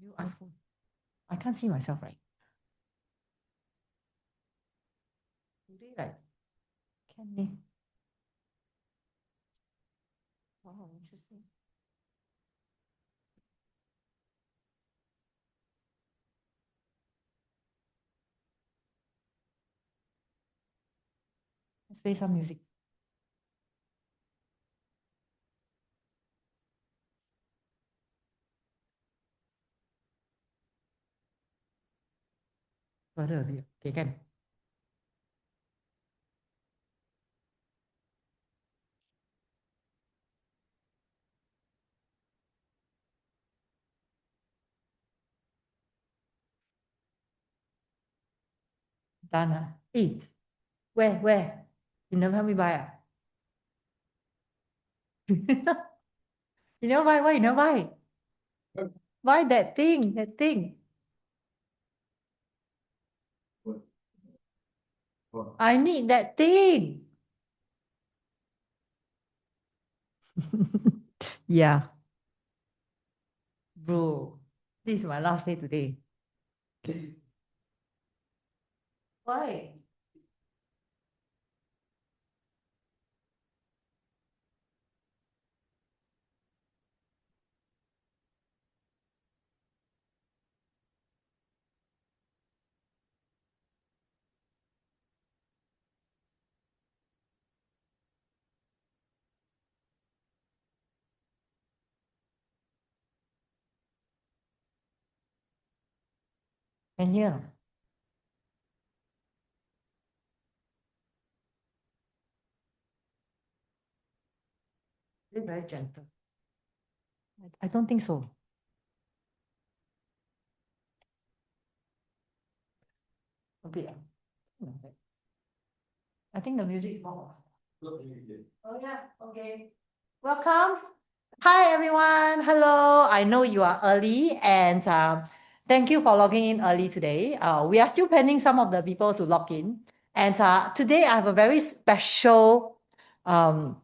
New iPhone. I can't see myself right. Today, like, can they? Oh, interesting. Let's play some music. Further a bit. Okay, can. Done. Eh, where? You never help me buy ah? You never buy? Why you never buy? Buy that thing. I need that thing. Yeah, bro. This is my last day today. Why? Can hear or not? They're very gentle. I don't think so. Okay. I think the music is more. Oh yeah, okay. Welcome. Hi everyone. Hello. I know you are early and thank you for logging in early today. We are still pending some of the people to log in. And today I have a very um,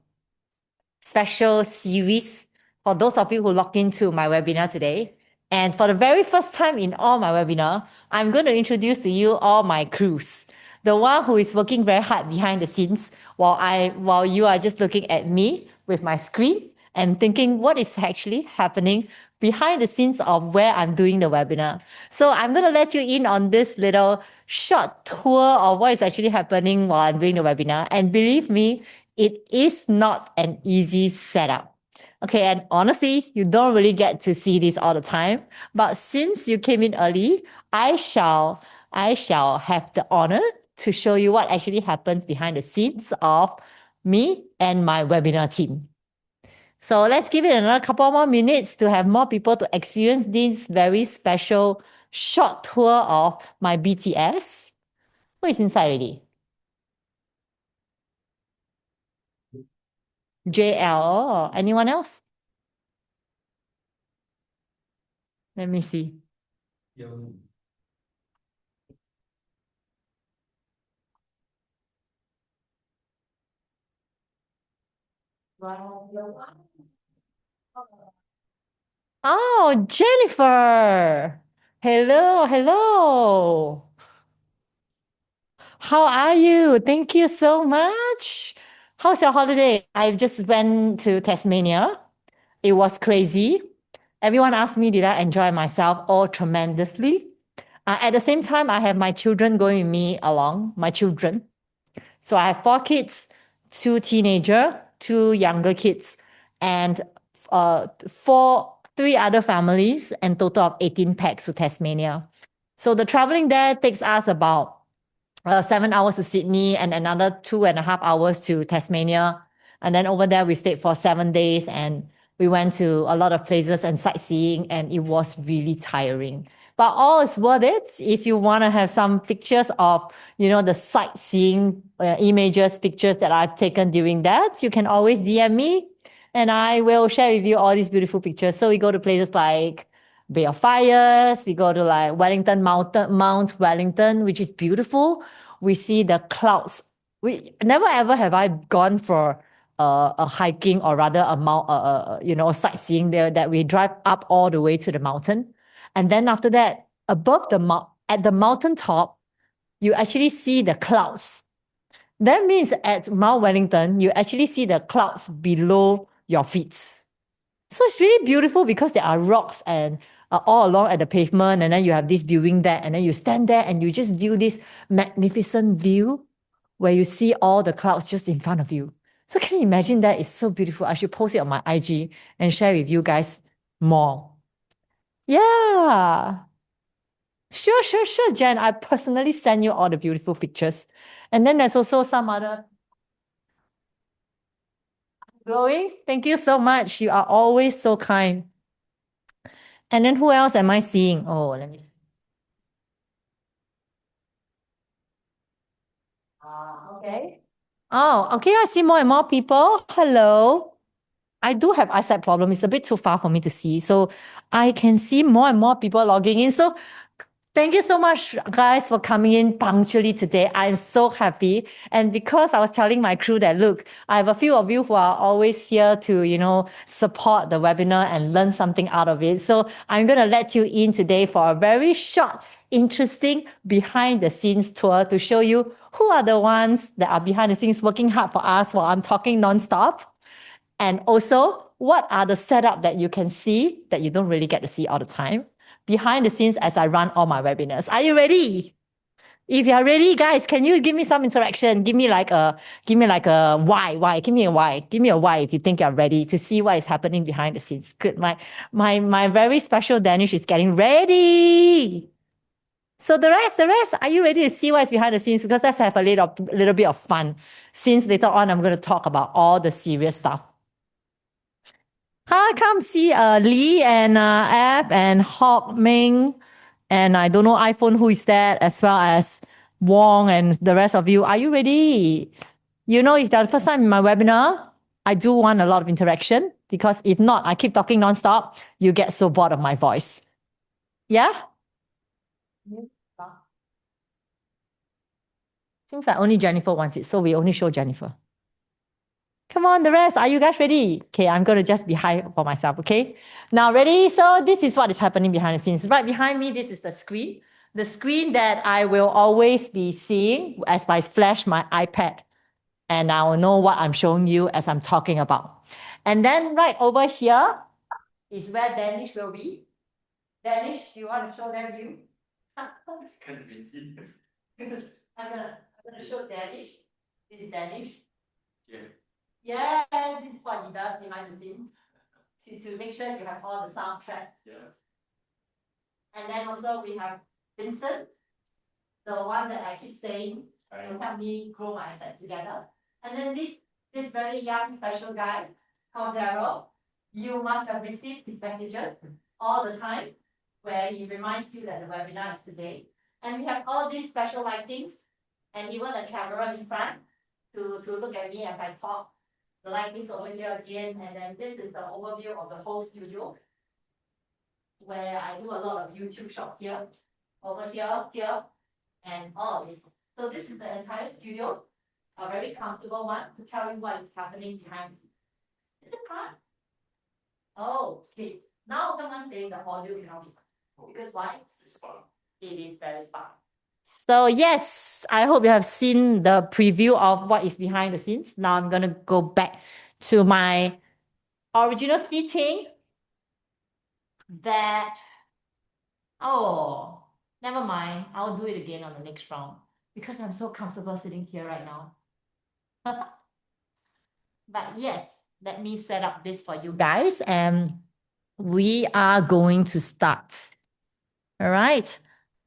special series for those of you who log into my webinar today. And for the very first time in all my webinar, I'm going to introduce to you all my crews. The one who is working very hard behind the scenes while you are just looking at me with my screen and thinking what is actually happening behind the scenes of where I'm doing the webinar. So I'm going to let you in on this little short tour of what is actually happening while I'm doing the webinar. And believe me, it is not an easy setup. Okay, and honestly, you don't really get to see this all the time. But since you came in early, I shall have the honor to show you what actually happens behind the scenes of me and my webinar team. So let's give it another couple more minutes to have more people to experience this very special short tour of my BTS. Who is inside already? JL. Oh, anyone else? Let me see. Oh, Jennifer. Hello. How are you? Thank you so much. How's your holiday? I just went to Tasmania. It was crazy. Everyone asked me, did I enjoy myself? Oh, tremendously. At the same time, I have my children going with me along, my children. So I have 4 kids, 2 teenager, 2 younger kids, and three other families, and total of 18 packs to Tasmania. So the traveling there takes us about 7 hours to Sydney and another 2.5 hours to Tasmania. And then over there, we stayed for 7 days and we went to a lot of places and sightseeing, and it was really tiring. But all is worth it if you want to have some pictures of, the sightseeing images, pictures that I've taken during that. You can always DM me and I will share with you all these beautiful pictures. So we go to places like Bay of Fires. We go to like Mount Wellington, which is beautiful. We see the clouds. We never ever have I gone for a hiking or rather a sightseeing there that we drive up all the way to the mountain. And then after that, above at the mountain top, you actually see the clouds. That means at Mount Wellington, you actually see the clouds below your feet. So it's really beautiful because there are rocks and all along at the pavement, and then you have this viewing deck, and then you stand there and you just view this magnificent view where you see all the clouds just in front of you. So can you imagine that? It's so beautiful. I should post it on my IG and share with you guys more. Yeah. Sure, Jen. I personally send you all the beautiful pictures. And then there's also some other glowing. Thank you so much. You are always so kind. And then who else am I seeing? Oh, let me. Okay. Oh, okay. I see more and more people. Hello. I do have eyesight problem. It's a bit too far for me to see. So I can see more and more people logging in. So thank you so much, guys, for coming in punctually today. I'm so happy. And because I was telling my crew that, look, I have a few of you who are always here to, support the webinar and learn something out of it. So I'm going to let you in today for a very short, interesting behind the scenes tour to show you who are the ones that are behind the scenes working hard for us while I'm talking nonstop. And also, what are the setup that you can see that you don't really get to see all the time behind the scenes as I run all my webinars? Are you ready? If you are ready, guys, can you give me some interaction? Give me like a why. Give me a why. Give me a why if you think you're ready to see what is happening behind the scenes. Good. My very special Danish is getting ready. So the rest, are you ready to see what's behind the scenes? Because let's have a little bit of fun. Since later on, I'm going to talk about all the serious stuff. Hi, come see Lee and App and Hawk Ming. And I don't know iPhone, who is that, as well as Wong and the rest of you. Are you ready? You know, if that's the first time in my webinar, I do want a lot of interaction because if not, I keep talking nonstop, you get so bored of my voice. Yeah? Seems like only Jennifer wants it, so we only show Jennifer. Come on, the rest. Are you guys ready? Okay, I'm going to just be high for myself, okay? Now, ready? So this is what is happening behind the scenes. Right behind me, this is the screen. The screen that I will always be seeing as I flash my iPad. And I will know what I'm showing you as I'm talking about. And then right over here is where Danish will be. Danish, do you want to show them you? It's kind of busy. I'm gonna show Danish. This is Danish. Yeah. Yes, this is what he does behind the scenes to make sure you have all the soundtracks. Yeah. And then also we have Vincent, the one that I keep saying will help me grow my asset together. And then this very young special guy called Daryl. You must have received his messages all the time where he reminds you that the webinar is today. And we have all these special lightings and even a camera in front to look at me as I talk. The lightings over here again, and then this is the overview of the whole studio where I do a lot of YouTube shots here, over here, and all of this. So this is the entire studio, a very comfortable one to tell you what is happening behind. Is it hard? Oh, okay. Now someone's saying the audio cannot be because why? It's fun. It is very fun. So yes, I hope you have seen the preview of what is behind the scenes. Now I'm going to go back to my original seating oh, never mind. I'll do it again on the next round because I'm so comfortable sitting here right now. But yes, let me set up this for you guys and we are going to start. All right.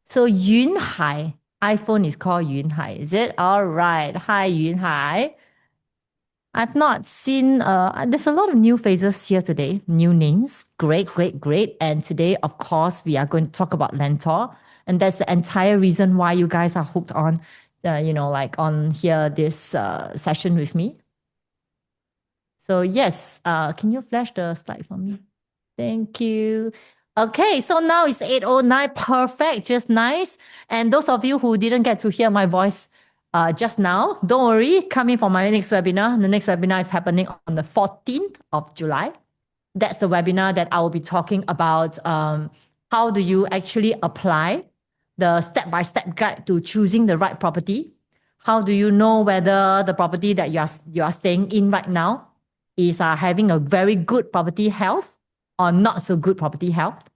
So Yun Hai, iPhone is called Yun Hai, is it? All right. Hi, Yun Hai. I've not seen, there's a lot of new faces here today, new names. Great. And today, of course, we are going to talk about Lentor. And that's the entire reason why you guys are hooked on, on here, this session with me. So yes, can you flash the slide for me? Thank you. Okay, so now it's 8:09, perfect, just nice. And those of you who didn't get to hear my voice just now, don't worry, come in for my next webinar. The next webinar is happening on the 14th of July. That's the webinar that I will be talking about How do you actually apply the step-by-step guide to choosing the right property? How do you know whether the property that you are staying in right now is having a very good property health or not so good property health?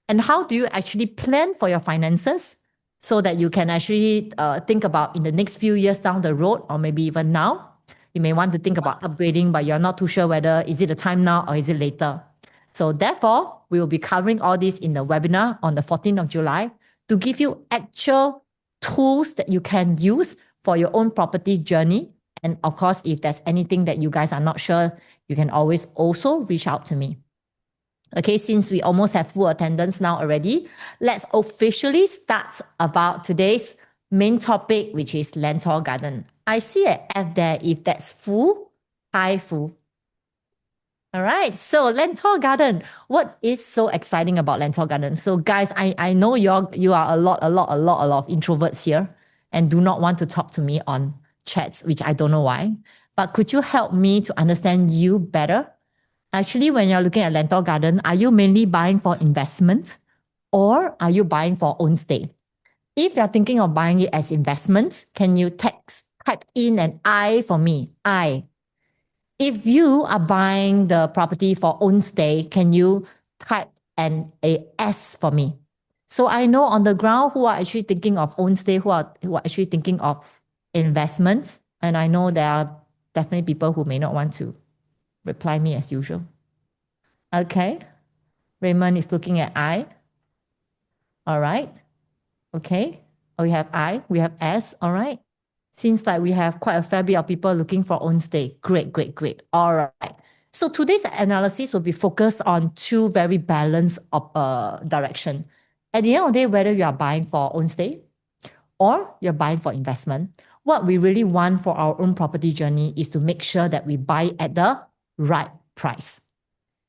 And how do you actually plan for your finances so that you can actually think about in the next few years down the road, or maybe even now, you may want to think about upgrading, but you're not too sure whether is it the time now or is it later. So therefore, we will be covering all this in the webinar on the 14th of July to give you actual tools that you can use for your own property journey. And of course, if there's anything that you guys are not sure, you can always also reach out to me. Okay, since we almost have full attendance now already, let's officially start about today's main topic, which is Lentor Garden. I see an F there. If that's full, hi full. All right, so Lentor Garden. What is so exciting about Lentor Garden? So guys, I know you are a lot of introverts here and do not want to talk to me on chats, which I don't know why. But could you help me to understand you better? Actually, when you're looking at Lentor Garden, are you mainly buying for investment or are you buying for own stay? If you're thinking of buying it as investment, can you type in an I for me? I. If you are buying the property for own stay, can you type a S for me? So I know on the ground who are actually thinking of own stay, who are actually thinking of investments. And I know there are definitely people who may not want to reply me as usual. Okay. Raymond is looking at I. All right. Okay. We have I. We have S. All right. Seems like we have quite a fair bit of people looking for own stay. Great. All right. So today's analysis will be focused on two very balanced direction. At the end of the day, whether you are buying for own stay or you're buying for investment, what we really want for our own property journey is to make sure that we buy at the right price.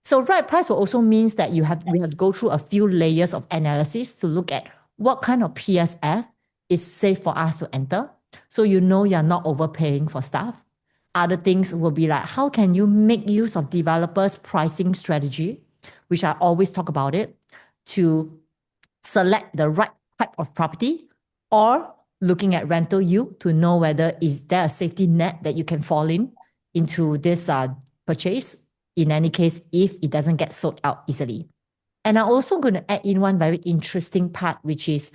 So right price will also means that we have to go through a few layers of analysis to look at what kind of PSF is safe for us to enter. So you know you're not overpaying for stuff. Other things will be like, how can you make use of developers' pricing strategy, which I always talk about it, to select the right type of property, or looking at rental yield to know whether is there a safety net that you can fall into this purchase, in any case, if it doesn't get sold out easily. And I'm also going to add in one very interesting part, which is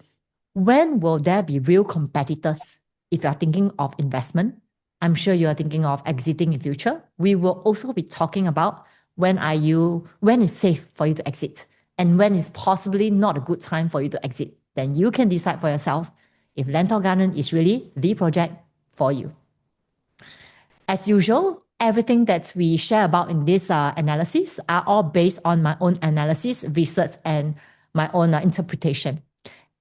when will there be real competitors? If you are thinking of investment, I'm sure you are thinking of exiting in future. We will also be talking about when is safe for you to exit and when is possibly not a good time for you to exit. Then you can decide for yourself if Lentor Garden is really the project for you. As usual, everything that we share about in this analysis are all based on my own analysis, research, and my own interpretation.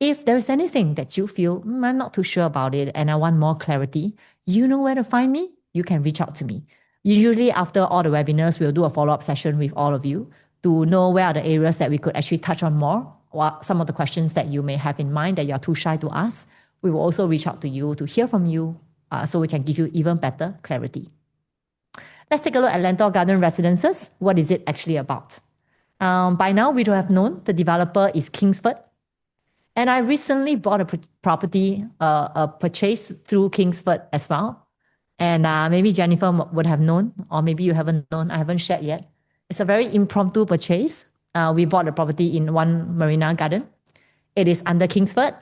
If there's anything that you feel, I'm not too sure about it and I want more clarity, you know where to find me. You can reach out to me. Usually after all the webinars, we'll do a follow-up session with all of you to know where are the areas that we could actually touch on more, or some of the questions that you may have in mind that you're too shy to ask. We will also reach out to you to hear from you so we can give you even better clarity. Let's take a look at Lentor Garden Residences. What is it actually about? By now, we do have known the developer is Kingsford. And I recently bought a property, a purchase through Kingsford as well. And maybe Jennifer would have known, or maybe you haven't known. I haven't shared yet. It's a very impromptu purchase. We bought a property in One Marina Garden. It is under Kingsford.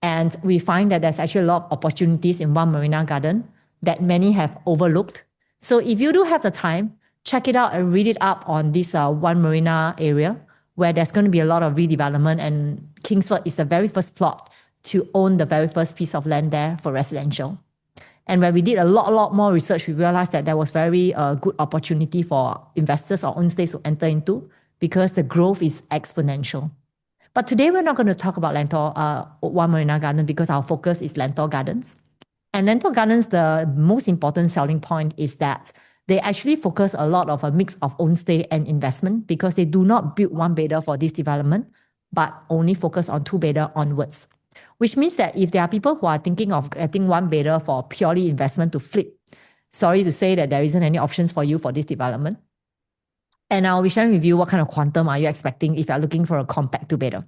And we find that there's actually a lot of opportunities in One Marina Garden that many have overlooked. So if you do have the time, check it out and read it up on this One Marina area, where there's going to be a lot of redevelopment, and Kingsford is the very first plot to own the very first piece of land there for residential. And when we did a lot more research, we realized that there was very good opportunity for investors or own stays to enter into because the growth is exponential. But today we're not going to talk about Lentor One Marina Garden because our focus is Lentor Gardens. And Lentor Gardens, the most important selling point is that they actually focus a lot of a mix of own stay and investment because they do not build one bedder for this development, but only focus on two bedder onwards. Which means that if there are people who are thinking of getting one bedder for purely investment to flip, sorry to say that there isn't any options for you for this development. And I'll be sharing with you what kind of quantum are you expecting if you're looking for a compact two bedder.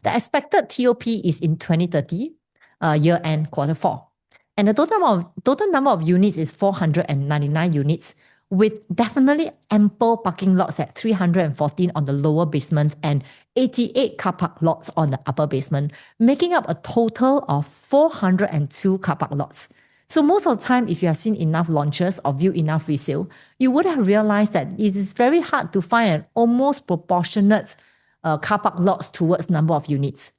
The expected TOP is in 2030, year end, Q4. And the total number of units is 499 units, with definitely ample parking lots at 314 on the lower basement and 88 car park lots on the upper basement, making up a total of 402 car park lots. So most of the time, if you have seen enough launches or view enough resale, you would have realized that it is very hard to find an almost proportionate car park lots towards number of units.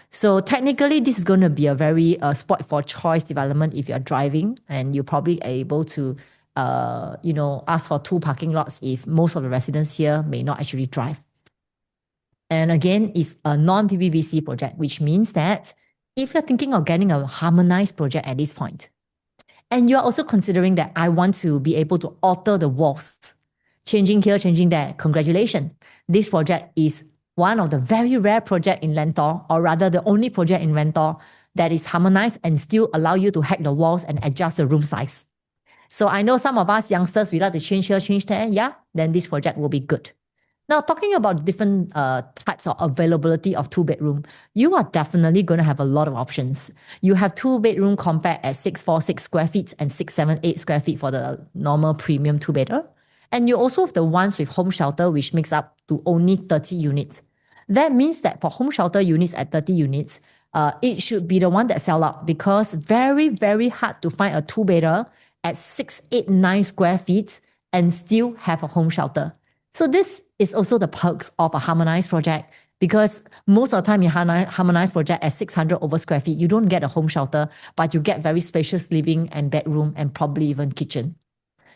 So technically, this is going to be a very spot for choice development if you're driving, and you're probably able to, ask for 2 parking lots if most of the residents here may not actually drive. And again, it's a non-PPVC project, which means that if you're thinking of getting a harmonized project at this point, and you're also considering that I want to be able to alter the walls, changing here, changing there, congratulations. This project is one of the very rare projects in Lentor, or rather the only project in Lentor that is harmonized and still allow you to hack the walls and adjust the room size. So I know some of us youngsters, we like to change here, change there. Yeah, then this project will be good. Now, talking about different types of availability of 2-bedroom, you are definitely going to have a lot of options. You have 2-bedroom compact at 646 square feet and 678 square feet for the normal premium 2-bedder. And you also have the ones with home shelter, which makes up to only 30 units. That means that for home shelter units at 30 units, it should be the one that sell out, because very, very hard to find a 2-bedder at 689 square feet and still have a home shelter. So this is also the perks of a harmonized project, because most of the time in harmonized project at 600 over square feet, you don't get a home shelter, but you get very spacious living and bedroom and probably even kitchen.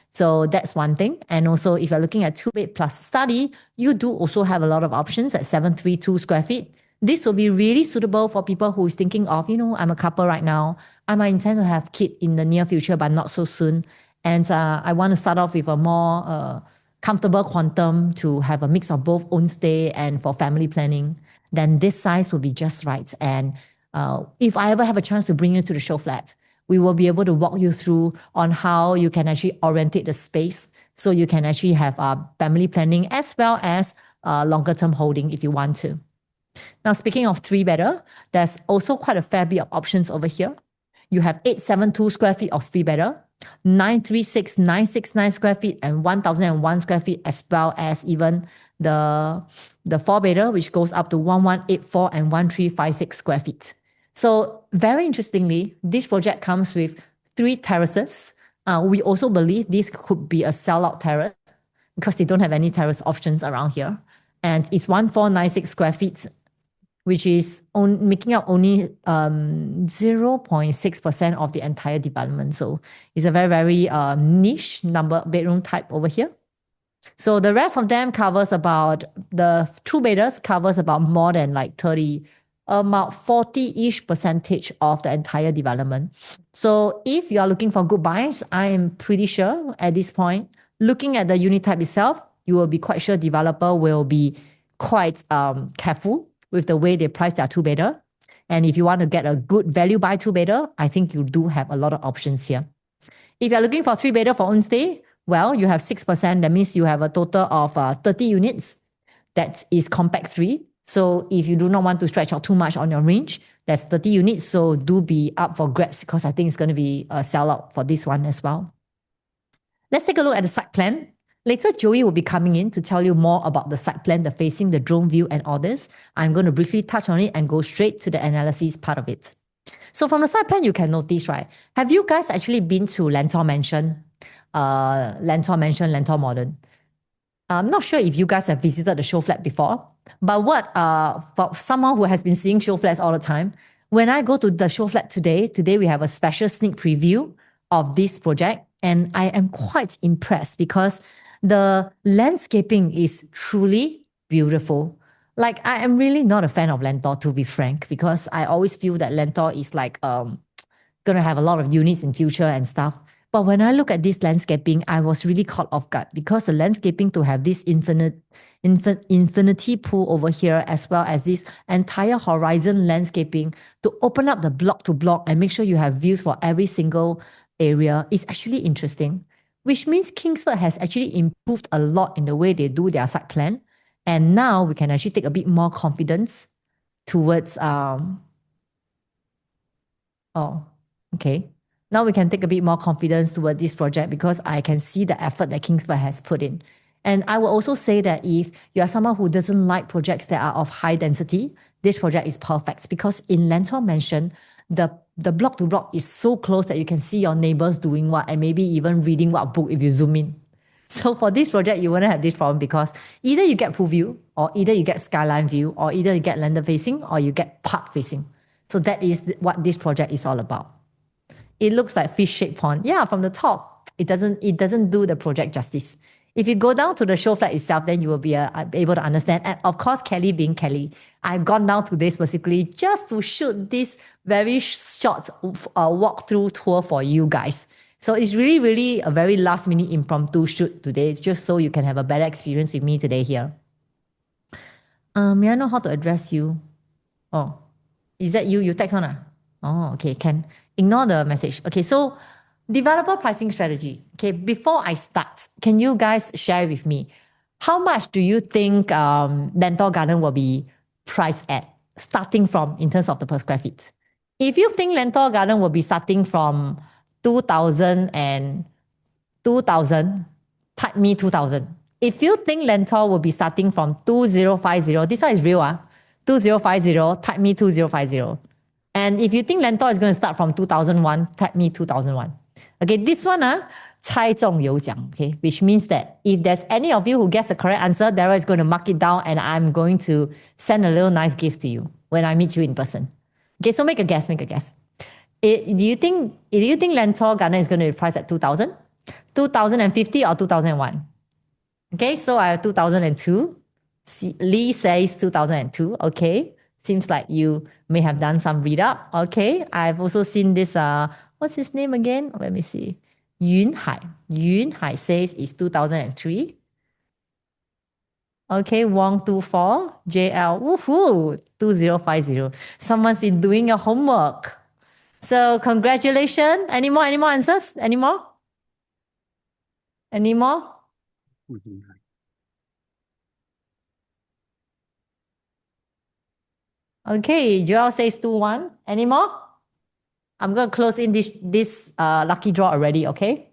So that's one thing. And also, if you're looking at 2-bed plus study, you do also have a lot of options at 732 square feet. This will be really suitable for people who is thinking of, I'm a couple right now. I might intend to have kid in the near future, but not so soon. And I want to start off with a more comfortable quantum to have a mix of both own stay and for family planning. Then this size will be just right. And if I ever have a chance to bring you to the show flat, we will be able to walk you through on how you can actually orientate the space so you can actually have family planning as well as longer term holding if you want to. Now, speaking of 3-bedder, there's also quite a fair bit of options over here. You have 872 square feet of 3-bedder, 936, 969 square feet, and 1001 square feet, as well as even the 4-bedder, which goes up to 1184 and 1356 square feet. So very interestingly, this project comes with 3 terraces. We also believe this could be a sellout terrace because they don't have any terrace options around here. And it's 1496 square feet, which is making up only 0.6% of the entire development. So it's a very, very niche bedroom type over here. So the rest of them covers about, the 2-bedders covers about more than like 40-ish percentage of the entire development. So if you are looking for good buys, I am pretty sure at this point, looking at the unit type itself, you will be quite sure developer will be quite careful with the way they price their 2-bedder. And if you want to get a good value buy 2-bedder, I think you do have a lot of options here. If you're looking for 3-bedder for own stay, well, you have 6%. That means you have a total of 30 units. That is compact 3. So if you do not want to stretch out too much on your range, that's 30 units. So do be up for grabs, because I think it's going to be a sellout for this one as well. Let's take a look at the site plan. Later, Joey will be coming in to tell you more about the site plan, the facing, the drone view, and all this. I'm going to briefly touch on it and go straight to the analysis part of it. So from the site plan, you can notice, right? Have you guys actually been to Lentor Mansion, Lentor Modern? I'm not sure if you guys have visited the show flat before, but for someone who has been seeing show flats all the time, when I go to the show flat today we have a special sneak preview of this project, and I am quite impressed because the landscaping is truly beautiful. Like, I am really not a fan of Lentor, to be frank, because I always feel that Lentor is like going to have a lot of units in future and stuff. But when I look at this landscaping, I was really caught off guard, because the landscaping to have this infinity pool over here, as well as this entire horizon landscaping to open up the block to block and make sure you have views for every single area is actually interesting, which means Kingsford has actually improved a lot in the way they do their site plan. And now we can actually take a bit more confidence towards oh, okay. Now we can take a bit more confidence toward this project because I can see the effort that Kingsford has put in. And I will also say that if you are someone who doesn't like projects that are of high density, this project is perfect because in Lentor Mansion, the block to block is so close that you can see your neighbors doing what and maybe even reading what book if you zoom in. So for this project, you won't have this problem because either you get pool view or either you get skyline view or either you get landed facing or you get park facing. So that is what this project is all about. It looks like fish-shaped pond. Yeah, from the top, it doesn't do the project justice. If you go down to the show flat itself, then you will be able to understand. And of course, Kelly being Kelly, I've gone down today specifically just to shoot this very short walkthrough tour for you guys. So it's really, really a very last minute impromptu shoot today, just so you can have a better experience with me today here. May I know how to address you? Oh, is that you? You text on? Oh, okay, can. Ignore the message. Okay, so developer pricing strategy. Okay, before I start, can you guys share with me how much do you think Lentor Garden will be priced at, starting from in terms of the per square feet? If you think Lentor Garden will be starting from 2,000 and 2,000, type me 2,000. If you think Lentor will be starting from 2050, this one is real, 2050, type me 2050. And if you think Lentor is going to start from 2001, type me 2001. Okay, this one, 猜中有奖, okay, which means that if there's any of you who gets the correct answer, Daryl is going to mark it down and I'm going to send a little nice gift to you when I meet you in person. Okay, so make a guess. Do you think Lentor Garden is going to be priced at 2,000, 2,050 or 2001? Okay, so I have 2002. Lee says 2002. Okay, seems like you may have done some read up. Okay, I've also seen this. What's his name again? Let me see. Yun Hai says it's 2003. Okay, Wong 24, JL, woohoo, 2050. Someone's been doing your homework. So congratulations. Any more answers? Any more? Okay, Joel says 2-1. Any more? I'm going to close in this lucky draw already, okay?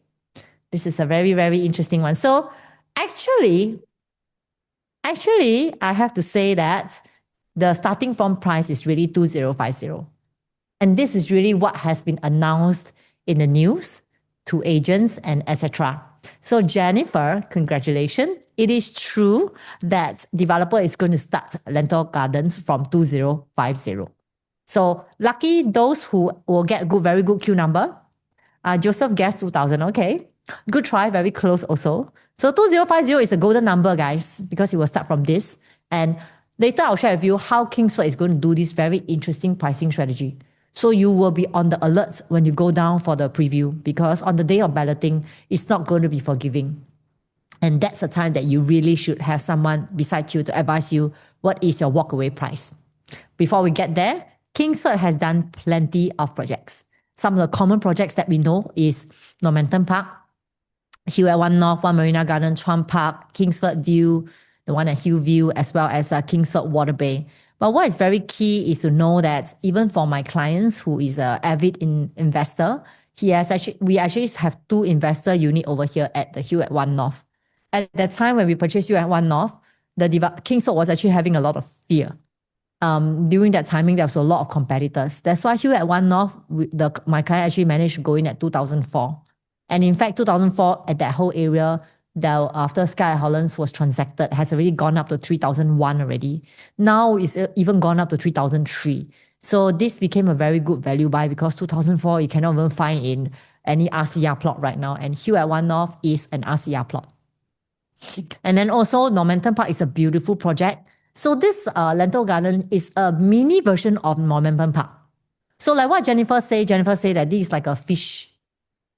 This is a very, very interesting one. So actually, I have to say that the starting from price is really 2050. And this is really what has been announced in the news to agents and etc. So Jennifer, congratulations. It is true that developer is going to start Lentor Gardens from 2050. So lucky those who will get very good Q number. Joseph guessed 2000. Okay, good try. Very close also. So 2050 is a golden number, guys, because it will start from this. And later I'll share with you how Kingsford is going to do this very interesting pricing strategy. So you will be on the alert when you go down for the preview, because on the day of balloting, it's not going to be forgiving. And that's the time that you really should have someone beside you to advise you what is your walkaway price. Before we get there, Kingsford has done plenty of projects. Some of the common projects that we know is Normanton Park, Hill at One North, One Marina Garden, Chuan Park, Kingsford View, the one at Hillview, as well as Kingsford Water Bay. But what is very key is to know that even for my clients who is an avid investor, we actually have 2 investor unit over here at the Hill at One North. At that time when we purchased Hill at One North, Kingsford was actually having a lot of fear. During that timing, there was a lot of competitors. That's why Hill at One North, my client actually managed to go in at 2004. And in fact, 2004, at that whole area, after Sky Hollands was transacted, has already gone up to 3001 already. Now it's even gone up to 3003. So this became a very good value buy because 2004, you cannot even find in any RCR plot right now. And Hill at One North is an RCR plot. And then also Normanton Park is a beautiful project. So this Lentor Garden is a mini version of Normanton Park. So like what Jennifer said that this is like a fish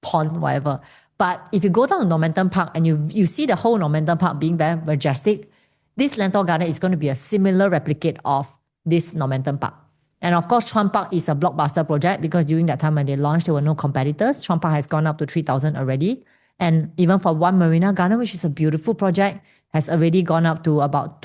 pond, whatever. But if you go down to Normanton Park and you see the whole Normanton Park being very majestic, this Lentor Garden is going to be a similar replicate of this Normanton Park. And of course, Chuan Park is a blockbuster project because during that time when they launched, there were no competitors. Chuan Park has gone up to 3,000 already. And even for One Marina Garden, which is a beautiful project, has already gone up to about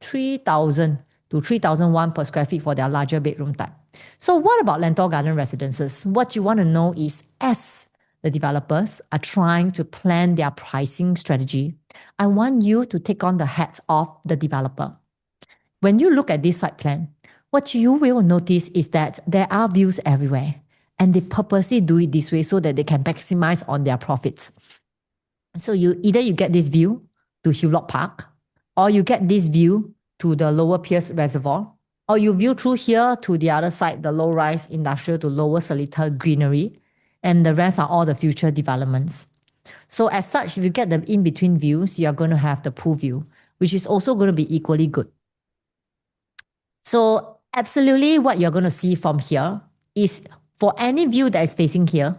3,000 to 3,001 per square feet for their larger bedroom type. So what about Lentor Garden residences? What you want to know is, as the developers are trying to plan their pricing strategy, I want you to take on the hat of the developer. When you look at this site plan, what you will notice is that there are views everywhere, and they purposely do it this way so that they can maximize on their profits. So you get this view to Hewlett Park, or you get this view to the Lower Pierce Reservoir, or you view through here to the other side, the low-rise industrial to Lower Seletar Greenery, and the rest are all the future developments. So as such, if you get the in-between views, you're going to have the pool view, which is also going to be equally good. So absolutely what you're going to see from here is, for any view that is facing here,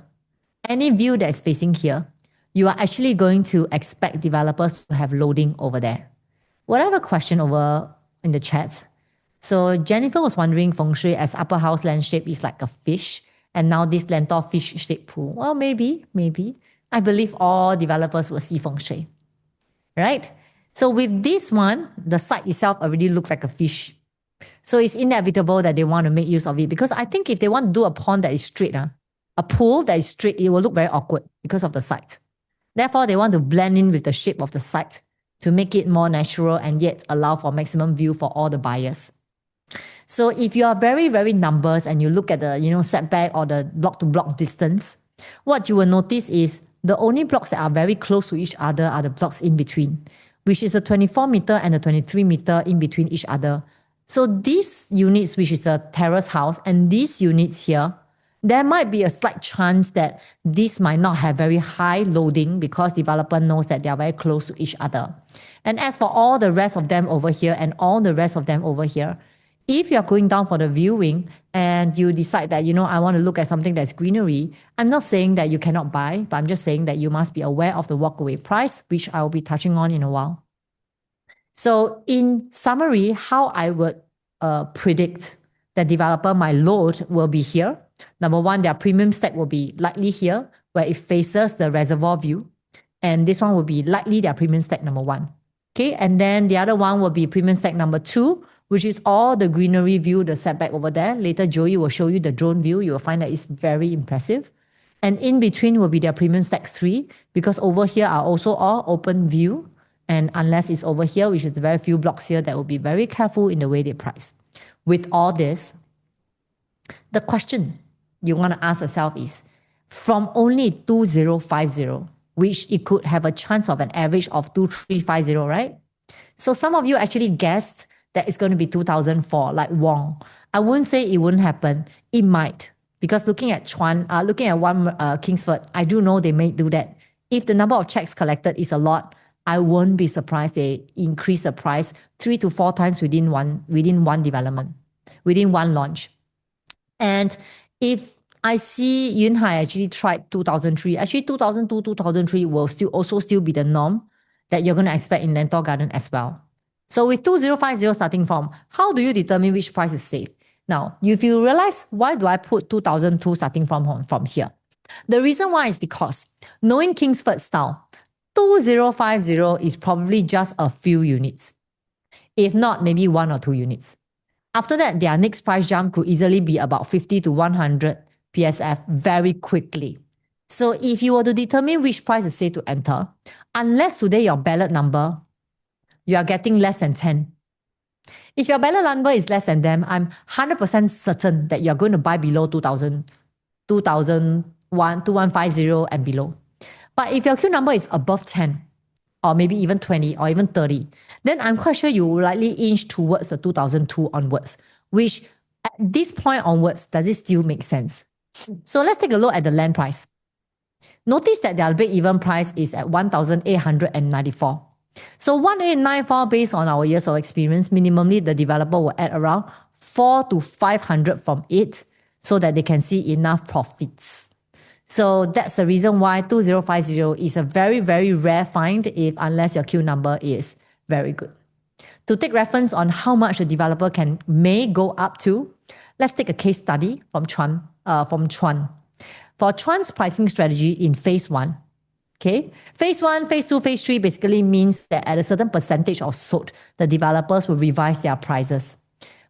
you are actually going to expect developers to have loading over there. Well, I have a question over in the chat. So Jennifer was wondering, feng shui as upper house land shape is like a fish, and now this Lentor fish shaped pool. Well, maybe. I believe all developers will see feng shui, right? So with this one, the site itself already looks like a fish. So it's inevitable that they want to make use of it, because I think if they want to do a pond that is straight, a pool that is straight, it will look very awkward because of the site. Therefore, they want to blend in with the shape of the site to make it more natural and yet allow for maximum view for all the buyers. So if you are very, very numbers and you look at the setback or the block to block distance, what you will notice is the only blocks that are very close to each other are the blocks in between, which is the 24 meter and the 23 meter in between each other. So these units, which is a terrace house, and these units here, there might be a slight chance that this might not have very high loading because developer knows that they are very close to each other. And as for all the rest of them over here and all the rest of them over here, if you're going down for the viewing and you decide that, I want to look at something that's greenery, I'm not saying that you cannot buy, but I'm just saying that you must be aware of the walkaway price, which I will be touching on in a while. So in summary, how I would predict that developer might load will be here. Number one, their premium stack will be likely here, where it faces the reservoir view. And this one will be likely their premium stack number one. Okay, and then the other one will be premium stack number two, which is all the greenery view, the setback over there. Later, Joey will show you the drone view. You will find that it's very impressive. And in between will be their premium stack 3, because over here are also all open view. And unless it's over here, which is very few blocks here, that will be very careful in the way they price. With all this, the question you want to ask yourself is, from only 2050, which it could have a chance of an average of 2350, right? So some of you actually guessed that it's going to be 2004, like Wong. I wouldn't say it wouldn't happen. It might, because looking at Kingsford, I do know they may do that. If the number of checks collected is a lot, I won't be surprised they increase the price 3 to 4 times within one development, within one launch. And if I see Yunhai actually tried 2003, actually 2002, 2003 will still be the norm that you're going to expect in Lentor Garden as well. So with 2050 starting from, how do you determine which price is safe? Now, if you realize, why do I put 2002 starting from here? The reason why is because, knowing Kingsford style, 2050 is probably just a few units. If not, maybe 1 or 2 units. After that, their next price jump could easily be about 50 to 100 PSF very quickly. So if you were to determine which price is safe to enter, unless today your ballot number, you are getting less than 10. If your ballot number is less than them, I'm 100% certain that you're going to buy below 2000, 2001, 2150 and below. But if your queue number is above 10, or maybe even 20 or even 30, then I'm quite sure you will likely inch towards the 2002 onwards, which at this point onwards, does it still make sense? So let's take a look at the land price. Notice that their break-even price is at 1,894. So 1,894 based on our years of experience, minimally the developer will add around 400 to 500 from it so that they can see enough profits. So that's the reason why 2050 is a very, very rare find unless your queue number is very good. To take reference on how much a developer may go up to, let's take a case study from Chuan. For Chuan's pricing strategy in phase 1, okay? Phase 1, phase 2, phase 3 basically means that at a certain percentage of sold, the developers will revise their prices.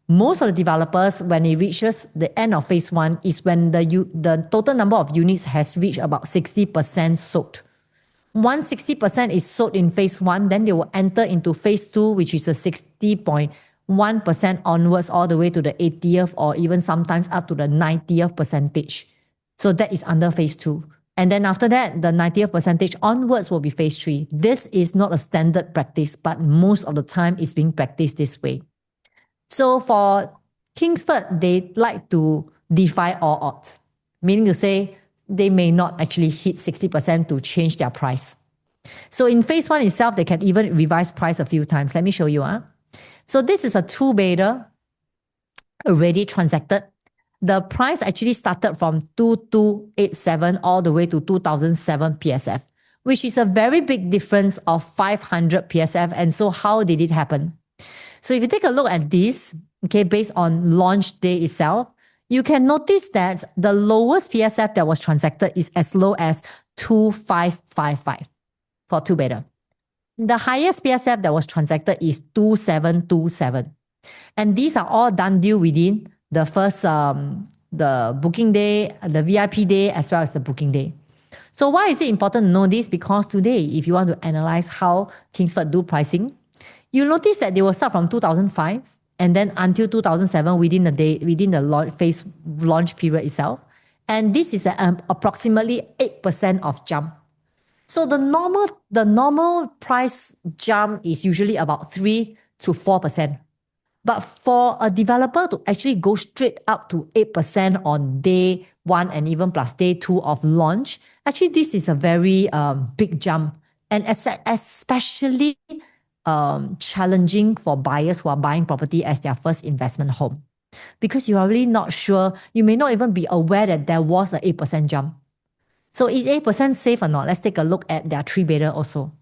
Most of the developers, when it reaches the end of phase one, is when the total number of units has reached about 60% sold. Once 60% is sold in phase one, then they will enter into phase two, which is a 60.1% onwards, all the way to the 80th or even sometimes up to the 90th percentage. So that is under phase two. And then after that, the 90th percentage onwards will be phase three. This is not a standard practice, but most of the time it's being practiced this way. So for Kingsford, they like to defy all odds, meaning to say they may not actually hit 60% to change their price. So in phase one itself, they can even revise price a few times. Let me show you. So this is a two-bedder already transacted. The price actually started from 2287 all the way to 2007 PSF, which is a very big difference of 500 PSF. And so how did it happen? So if you take a look at this, okay, based on launch day itself, you can notice that the lowest PSF that was transacted is as low as 2555 for two-bedder. The highest PSF that was transacted is 2727. And these are all done due within the first, the booking day, the VIP day, as well as the booking day. So why is it important to know this? Because today, if you want to analyze how Kingsford do pricing, you'll notice that they will start from 2005 and then until 2007 within the day, within the phase launch period itself. And this is approximately 8% of jump. So the normal price jump is usually about 3 to 4%. But for a developer to actually go straight up to 8% on day one and even plus day two of launch, actually this is a very big jump. And especially challenging for buyers who are buying property as their first investment home. Because you are really not sure, you may not even be aware that there was an 8% jump. So is 8% safe or not? Let's take a look at their three-bedder also.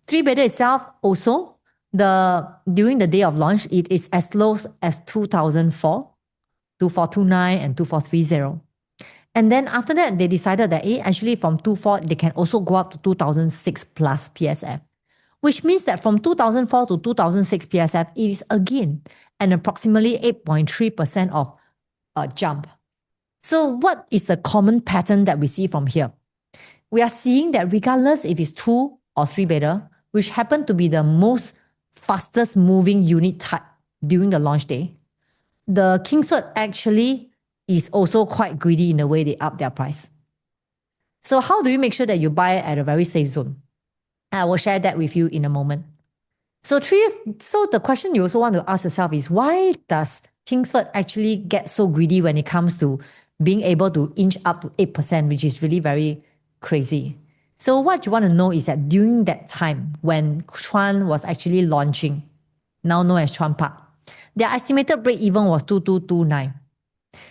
Three-bedder itself also, during the day of launch, it is as low as 2004, 2429 and 2430. And then after that, they decided that actually from 24, they can also go up to 2006 plus PSF, which means that from 2004 to 2006 PSF, it is again an approximately 8.3% of jump. So what is the common pattern that we see from here? We are seeing that regardless if it's two or three-bedder, which happen to be the most fastest moving unit type during the launch day, the Kingsford actually is also quite greedy in the way they up their price. So how do you make sure that you buy at a very safe zone? I will share that with you in a moment. So the question you also want to ask yourself is, why does Kingsford actually get so greedy when it comes to being able to inch up to 8%, which is really very crazy? So what you want to know is that during that time when Chuan was actually launching, now known as Chuan Park, their estimated break-even was 2229.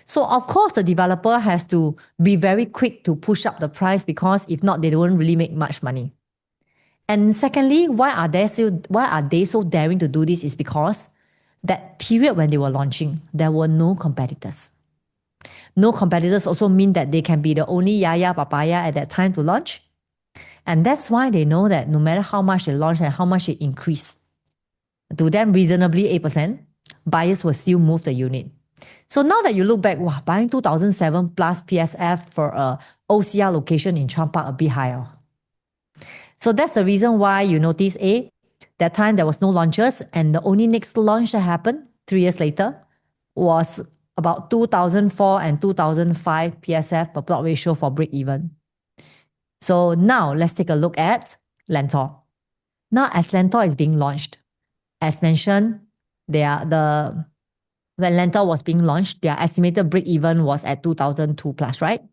So of course, the developer has to be very quick to push up the price, because if not, they don't really make much money. And secondly, why are they so daring to do this is because that period when they were launching, there were no competitors. No competitors also mean that they can be the only yaya papaya at that time to launch. And that's why they know that no matter how much they launch and how much they increase, to them reasonably 8%, buyers will still move the unit. So now that you look back, wow, buying 2007 plus PSF for a OCR location in Chuan Park a bit higher. So that's the reason why you notice that time there was no launches, and the only next launch that happened 3 years later was about 2004 and 2005 PSF per plot ratio for break even. So now let's take a look at Lentor. Now as Lentor is being launched, as mentioned, when Lentor was being launched, their estimated break even was at 2002 plus, right?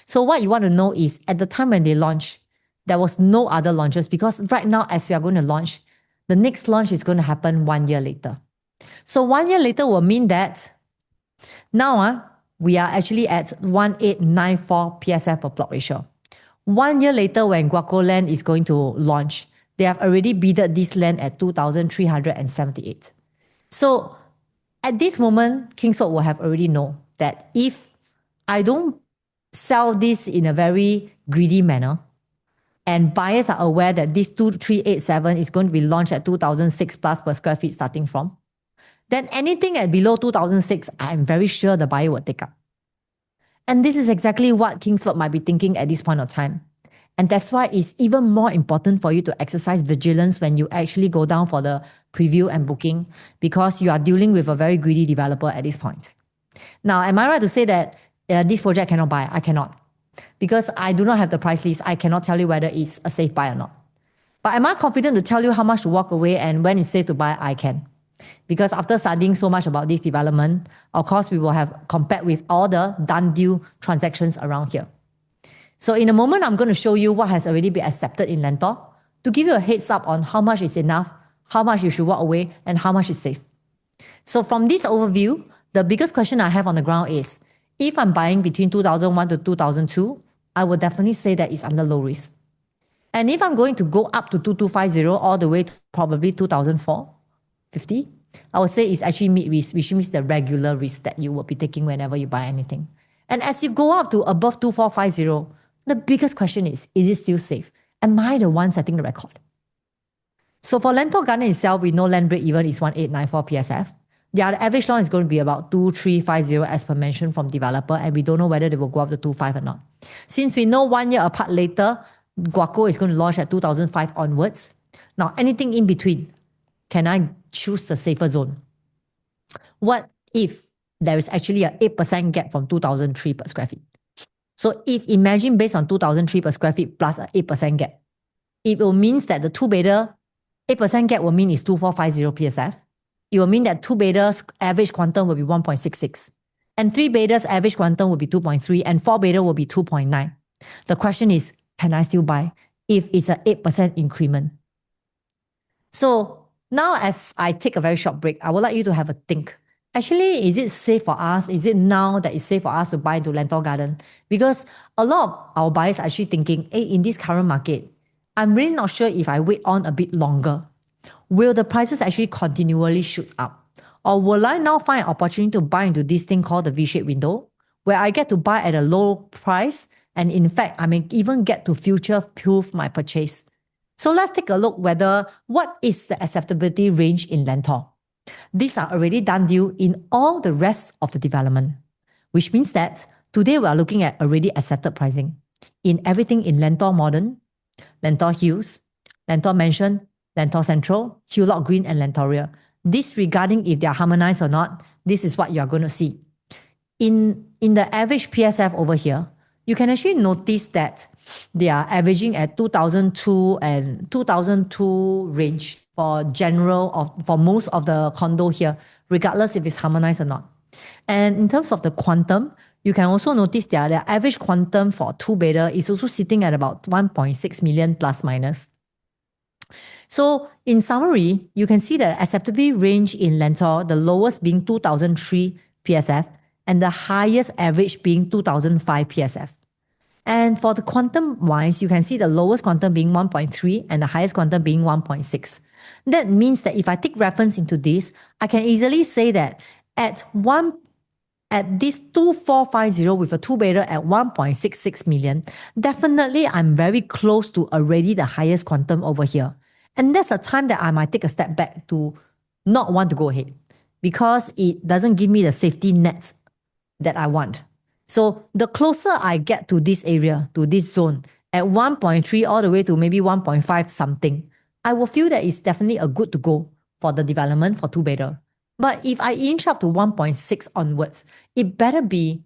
So what you want to know is at the time when they launched, there was no other launches, because right now as we are going to launch, the next launch is going to happen 1 year later. So 1 year later will mean that now we are actually at 1894 PSF per plot ratio. 1 year later, when Guaco Land is going to launch, they have already bidded this land at 2,378. So at this moment, Kingsford will have already known that if I don't sell this in a very greedy manner, and buyers are aware that this 2387 is going to be launched at 2006 plus per square feet starting from, then anything at below 2006, I'm very sure the buyer will take up. And this is exactly what Kingsford might be thinking at this point of time. And that's why it's even more important for you to exercise vigilance when you actually go down for the preview and booking, because you are dealing with a very greedy developer at this point. Now, am I right to say that this project cannot buy? I cannot. Because I do not have the price list, I cannot tell you whether it's a safe buy or not. But am I confident to tell you how much to walk away and when it's safe to buy? I can. Because after studying so much about this development, of course, we will have compared with all the done deal transactions around here. So in a moment, I'm going to show you what has already been accepted in Lentor to give you a heads up on how much is enough, how much you should walk away, and how much is safe. So from this overview, the biggest question I have on the ground is, if I'm buying between 2001 to 2002, I would definitely say that it's under low risk. And if I'm going to go up to 2250 all the way to probably 2004, 50, I would say it's actually mid-risk, which means the regular risk that you will be taking whenever you buy anything. And as you go up to above 2450, the biggest question is it still safe? Am I the one setting the record? So for Lentor Garden itself, we know land break even is 1894 PSF. The average loan is going to be about 2350 as per mentioned from developer, and we don't know whether they will go up to 25 or not. Since we know 1 year apart later, Guaco is going to launch at 2005 onwards. Now, anything in between, can I choose the safer zone? What if there is actually a 8% gap from 2003 per square feet? So if imagine based on 2003 per square feet plus an 8% gap, it will mean that the two-bedder 8% gap will mean is 2450 PSF. It will mean that two-bedders average quantum will be 1.66. And three-bedders average quantum will be 2.3 and four-bedder will be 2.9. The question is, can I still buy if it's an 8% increment? So now as I take a very short break, I would like you to have a think. Actually, is it safe for us? Is it now that it's safe for us to buy into Lentor Garden? Because a lot of our buyers are actually thinking, hey, in this current market, I'm really not sure if I wait on a bit longer, will the prices actually continually shoot up? Or will I now find an opportunity to buy into this thing called the V-shaped window, where I get to buy at a low price, and in fact, I may even get to future-proof my purchase. So let's take a look whether what is the acceptability range in Lentor. These are already done deal in all the rest of the development, which means that today we are looking at already accepted pricing in everything in Lentor Modern, Lentor Hills, Lentor Mansion, Lentor Central, Hulot Green, and Lentoria. Disregarding if they are harmonized or not, this is what you are going to see. In the average PSF over here, you can actually notice that they are averaging at 2002 and 2002 range for most of the condo here, regardless if it's harmonized or not. And in terms of the quantum, you can also notice that their average quantum for two-bedder is also sitting at about 1.6 million plus minus. So in summary, you can see that acceptability range in Lentor, the lowest being 2003 PSF and the highest average being 2005 PSF. And for the quantum wise, you can see the lowest quantum being 1.3 and the highest quantum being 1.6. That means that if I take reference into this, I can easily say that at this 2450 with a two-bedder at 1.66 million, definitely I'm very close to already the highest quantum over here. And that's a time that I might take a step back to not want to go ahead because it doesn't give me the safety net that I want. So the closer I get to this area, to this zone, at 1.3 all the way to maybe 1.5 something, I will feel that it's definitely a good to go for the development for two-bedder. But if I inch up to 1.6 onwards, it better be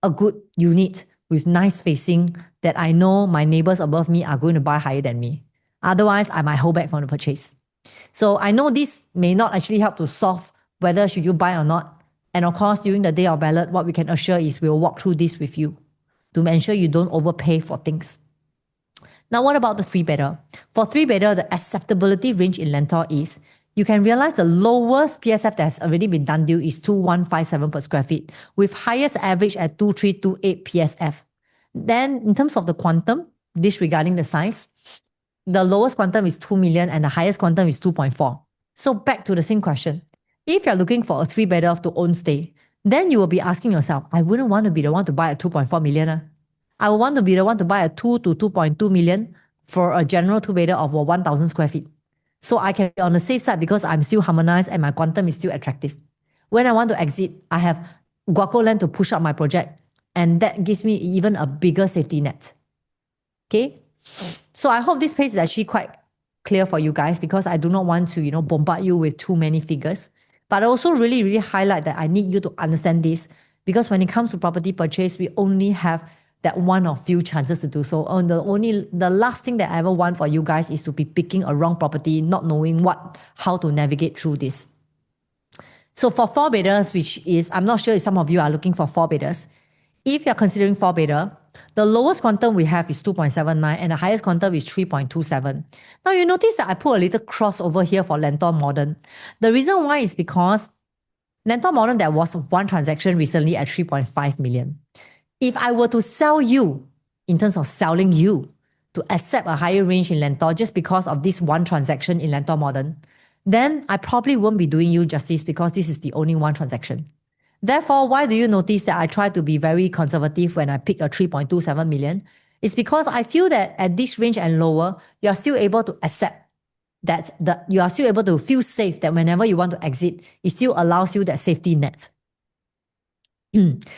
a good unit with nice facing that I know my neighbors above me are going to buy higher than me. Otherwise, I might hold back from the purchase. So I know this may not actually help to solve whether should you buy or not. And of course, during the day of ballot, what we can assure is we'll walk through this with you to ensure you don't overpay for things. Now, what about the three-bedder? For three-bedder, the acceptability range in Lentor is, you can realize the lowest PSF that has already been done deal is 2157 per square feet, with highest average at 2328 PSF. Then, in terms of the quantum, disregarding the size, the lowest quantum is 2 million and the highest quantum is 2.4. So back to the same question. If you're looking for a three-bedder to own stay, then you will be asking yourself, I wouldn't want to be the one to buy a 2.4 million. I would want to be the one to buy a 2 to 2.2 million for a general two-bedder of 1,000 square feet. So I can be on the safe side because I'm still harmonized and my quantum is still attractive. When I want to exit, I have Guaco land to push up my project, and that gives me even a bigger safety net. Okay. So I hope this page is actually quite clear for you guys because I do not want to, bombard you with too many figures. But I also really, really highlight that I need you to understand this because when it comes to property purchase, we only have that one or few chances to do so. And the last thing that I ever want for you guys is to be picking a wrong property, not knowing how to navigate through this. So for four bedders, which is, I'm not sure if some of you are looking for four bedders. If you're considering four bedder, the lowest quantum we have is 2.79 and the highest quantum is 3.27. Now you notice that I put a little cross over here for Lentor Modern. The reason why is because Lentor Modern, there was one transaction recently at 3.5 million. If I were to sell you, in terms of selling you, to accept a higher range in Lentor just because of this one transaction in Lentor Modern, then I probably won't be doing you justice because this is the only one transaction. Therefore, why do you notice that I try to be very conservative when I pick a 3.27 million? It's because I feel that at this range and lower, you're still able to accept that you are still able to feel safe that whenever you want to exit, it still allows you that safety net.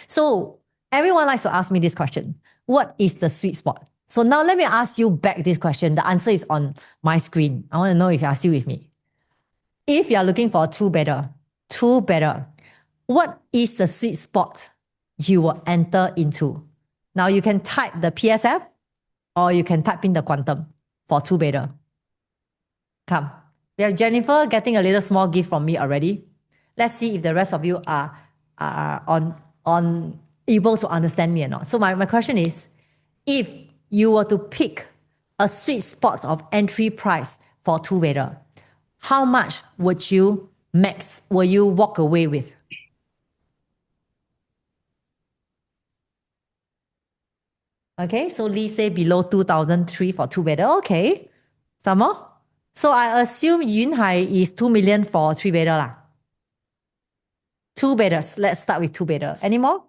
So everyone likes to ask me this question. What is the sweet spot? So now let me ask you back this question. The answer is on my screen. I want to know if you are still with me. If you are looking for a two better, what is the sweet spot you will enter into? Now you can type the PSF or you can type in the quantum for two better. Come. We have Jennifer getting a little small gift from me already. Let's see if the rest of you are on able to understand me or not. So my question is, if you were to pick a sweet spot of entry price for two better, how much would you walk away with? Okay, so Lee say below 2003 for two bedder. Okay. Some more? So I assume Yun Hai is 2 million for three bedder lah. Two bedders. Let's start with two bedder. Any more?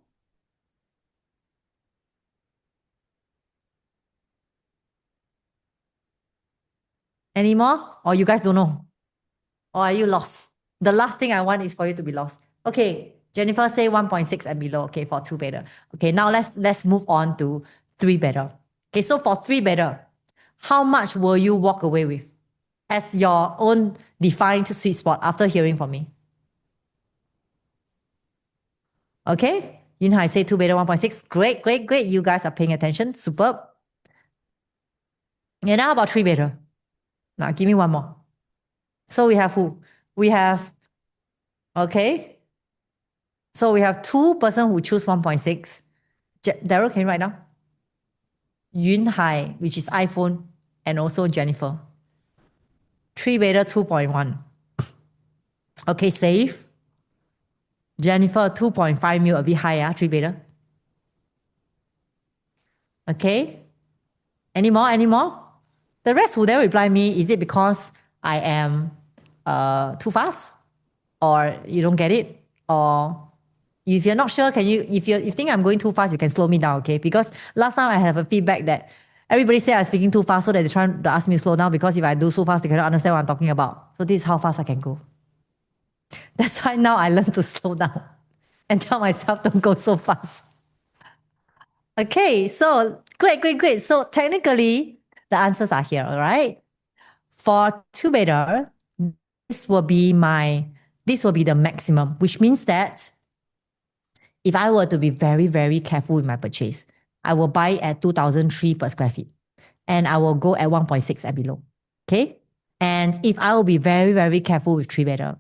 Any more? Or you guys don't know? Or are you lost? The last thing I want is for you to be lost. Okay, Jennifer say 1.6 and below. Okay, for two bedder. Okay, now let's move on to three bedder. Okay, so for three bedder, how much will you walk away with as your own defined sweet spot after hearing from me? Okay, Yin Hai say two bedder 1.6. Great, great, great. You guys are paying attention. Superb. And now about three bedder. Now give me one more. So we have who? We have, okay. So we have two person who choose 1.6. Daryl, can you write down? Yun Hai, which is iPhone, and also Jennifer. Three bedder 2.1. Okay, safe. Jennifer 2.5 mil, a bit higher, three bedder. Okay. Any more? Any more? The rest who then reply me, is it because I am too fast? Or you don't get it? Or if you're not sure, if you think I'm going too fast, you can slow me down, okay? Because last time I have a feedback that everybody said I'm speaking too fast, so that they're trying to ask me to slow down because if I do so fast, they cannot understand what I'm talking about. So this is how fast I can go. That's why now I learn to slow down and tell myself don't go so fast. Okay, so great, great, great. So technically, the answers are here, all right? For two bedder, this will be the maximum, which means that if I were to be very, very careful with my purchase, I will buy at 2003 per square feet and I will go at 1.6 and below. Okay. And if I will be very, very careful with three bedder,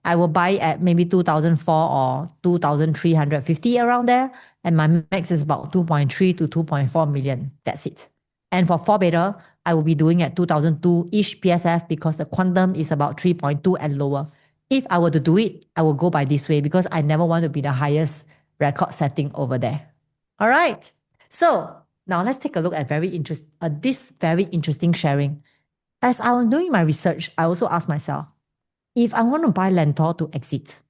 I will buy at maybe 2004 or 2350 around there. And my max is about 2.3 to 2.4 million. That's it. And for four bedder, I will be doing at 2002-ish PSF because the quantum is about 3.2 and lower. If I were to do it, I will go by this way because I never want to be the highest record setting over there. All right. So now let's take a look at this very interesting sharing. As I was doing my research, I also asked myself, if I want to buy Lentor to exit,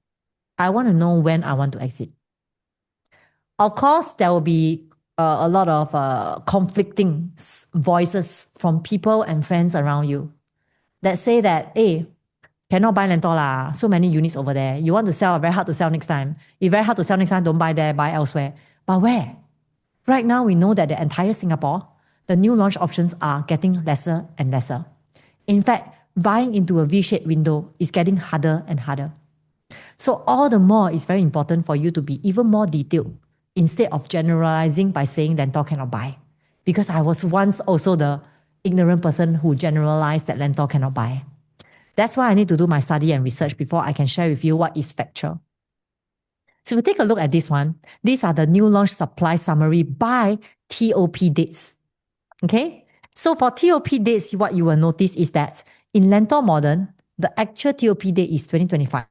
I want to know when I want to exit. Of course, there will be a lot of conflicting voices from people and friends around you. that say that, hey, cannot buy Lentor lah, so many units over there. You want to sell, very hard to sell next time. If very hard to sell next time, don't buy there, buy elsewhere. But where? Right now, we know that the entire Singapore, the new launch options are getting lesser and lesser. In fact, buying into a V-shaped window is getting harder and harder. So all the more, it's very important for you to be even more detailed instead of generalizing by saying Lentor cannot buy. Because I was once also the ignorant person who generalized that Lentor cannot buy. That's why I need to do my study and research before I can share with you what is factual. So if we take a look at this one, these are the new launch supply summary by TOP dates. Okay? So for TOP dates, what you will notice is that in Lentor Modern, the actual TOP date is 2025.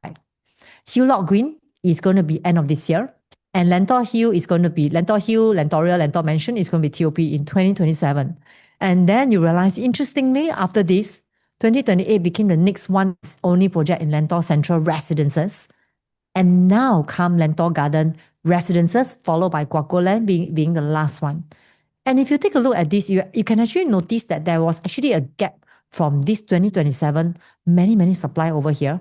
Hewlett Green is going to be end of this year. And Lentor Hill is going to be Lentor Hill, Lentorial, Lentor Mansion is going to be TOP in 2027. And then you realize, interestingly, after this, 2028 became the next one only project in Lentor Central Residences. And now come Lentor Garden Residences, followed by Guacoland being the last one. And if you take a look at this, you can actually notice that there was actually a gap from this 2027, many supply over here,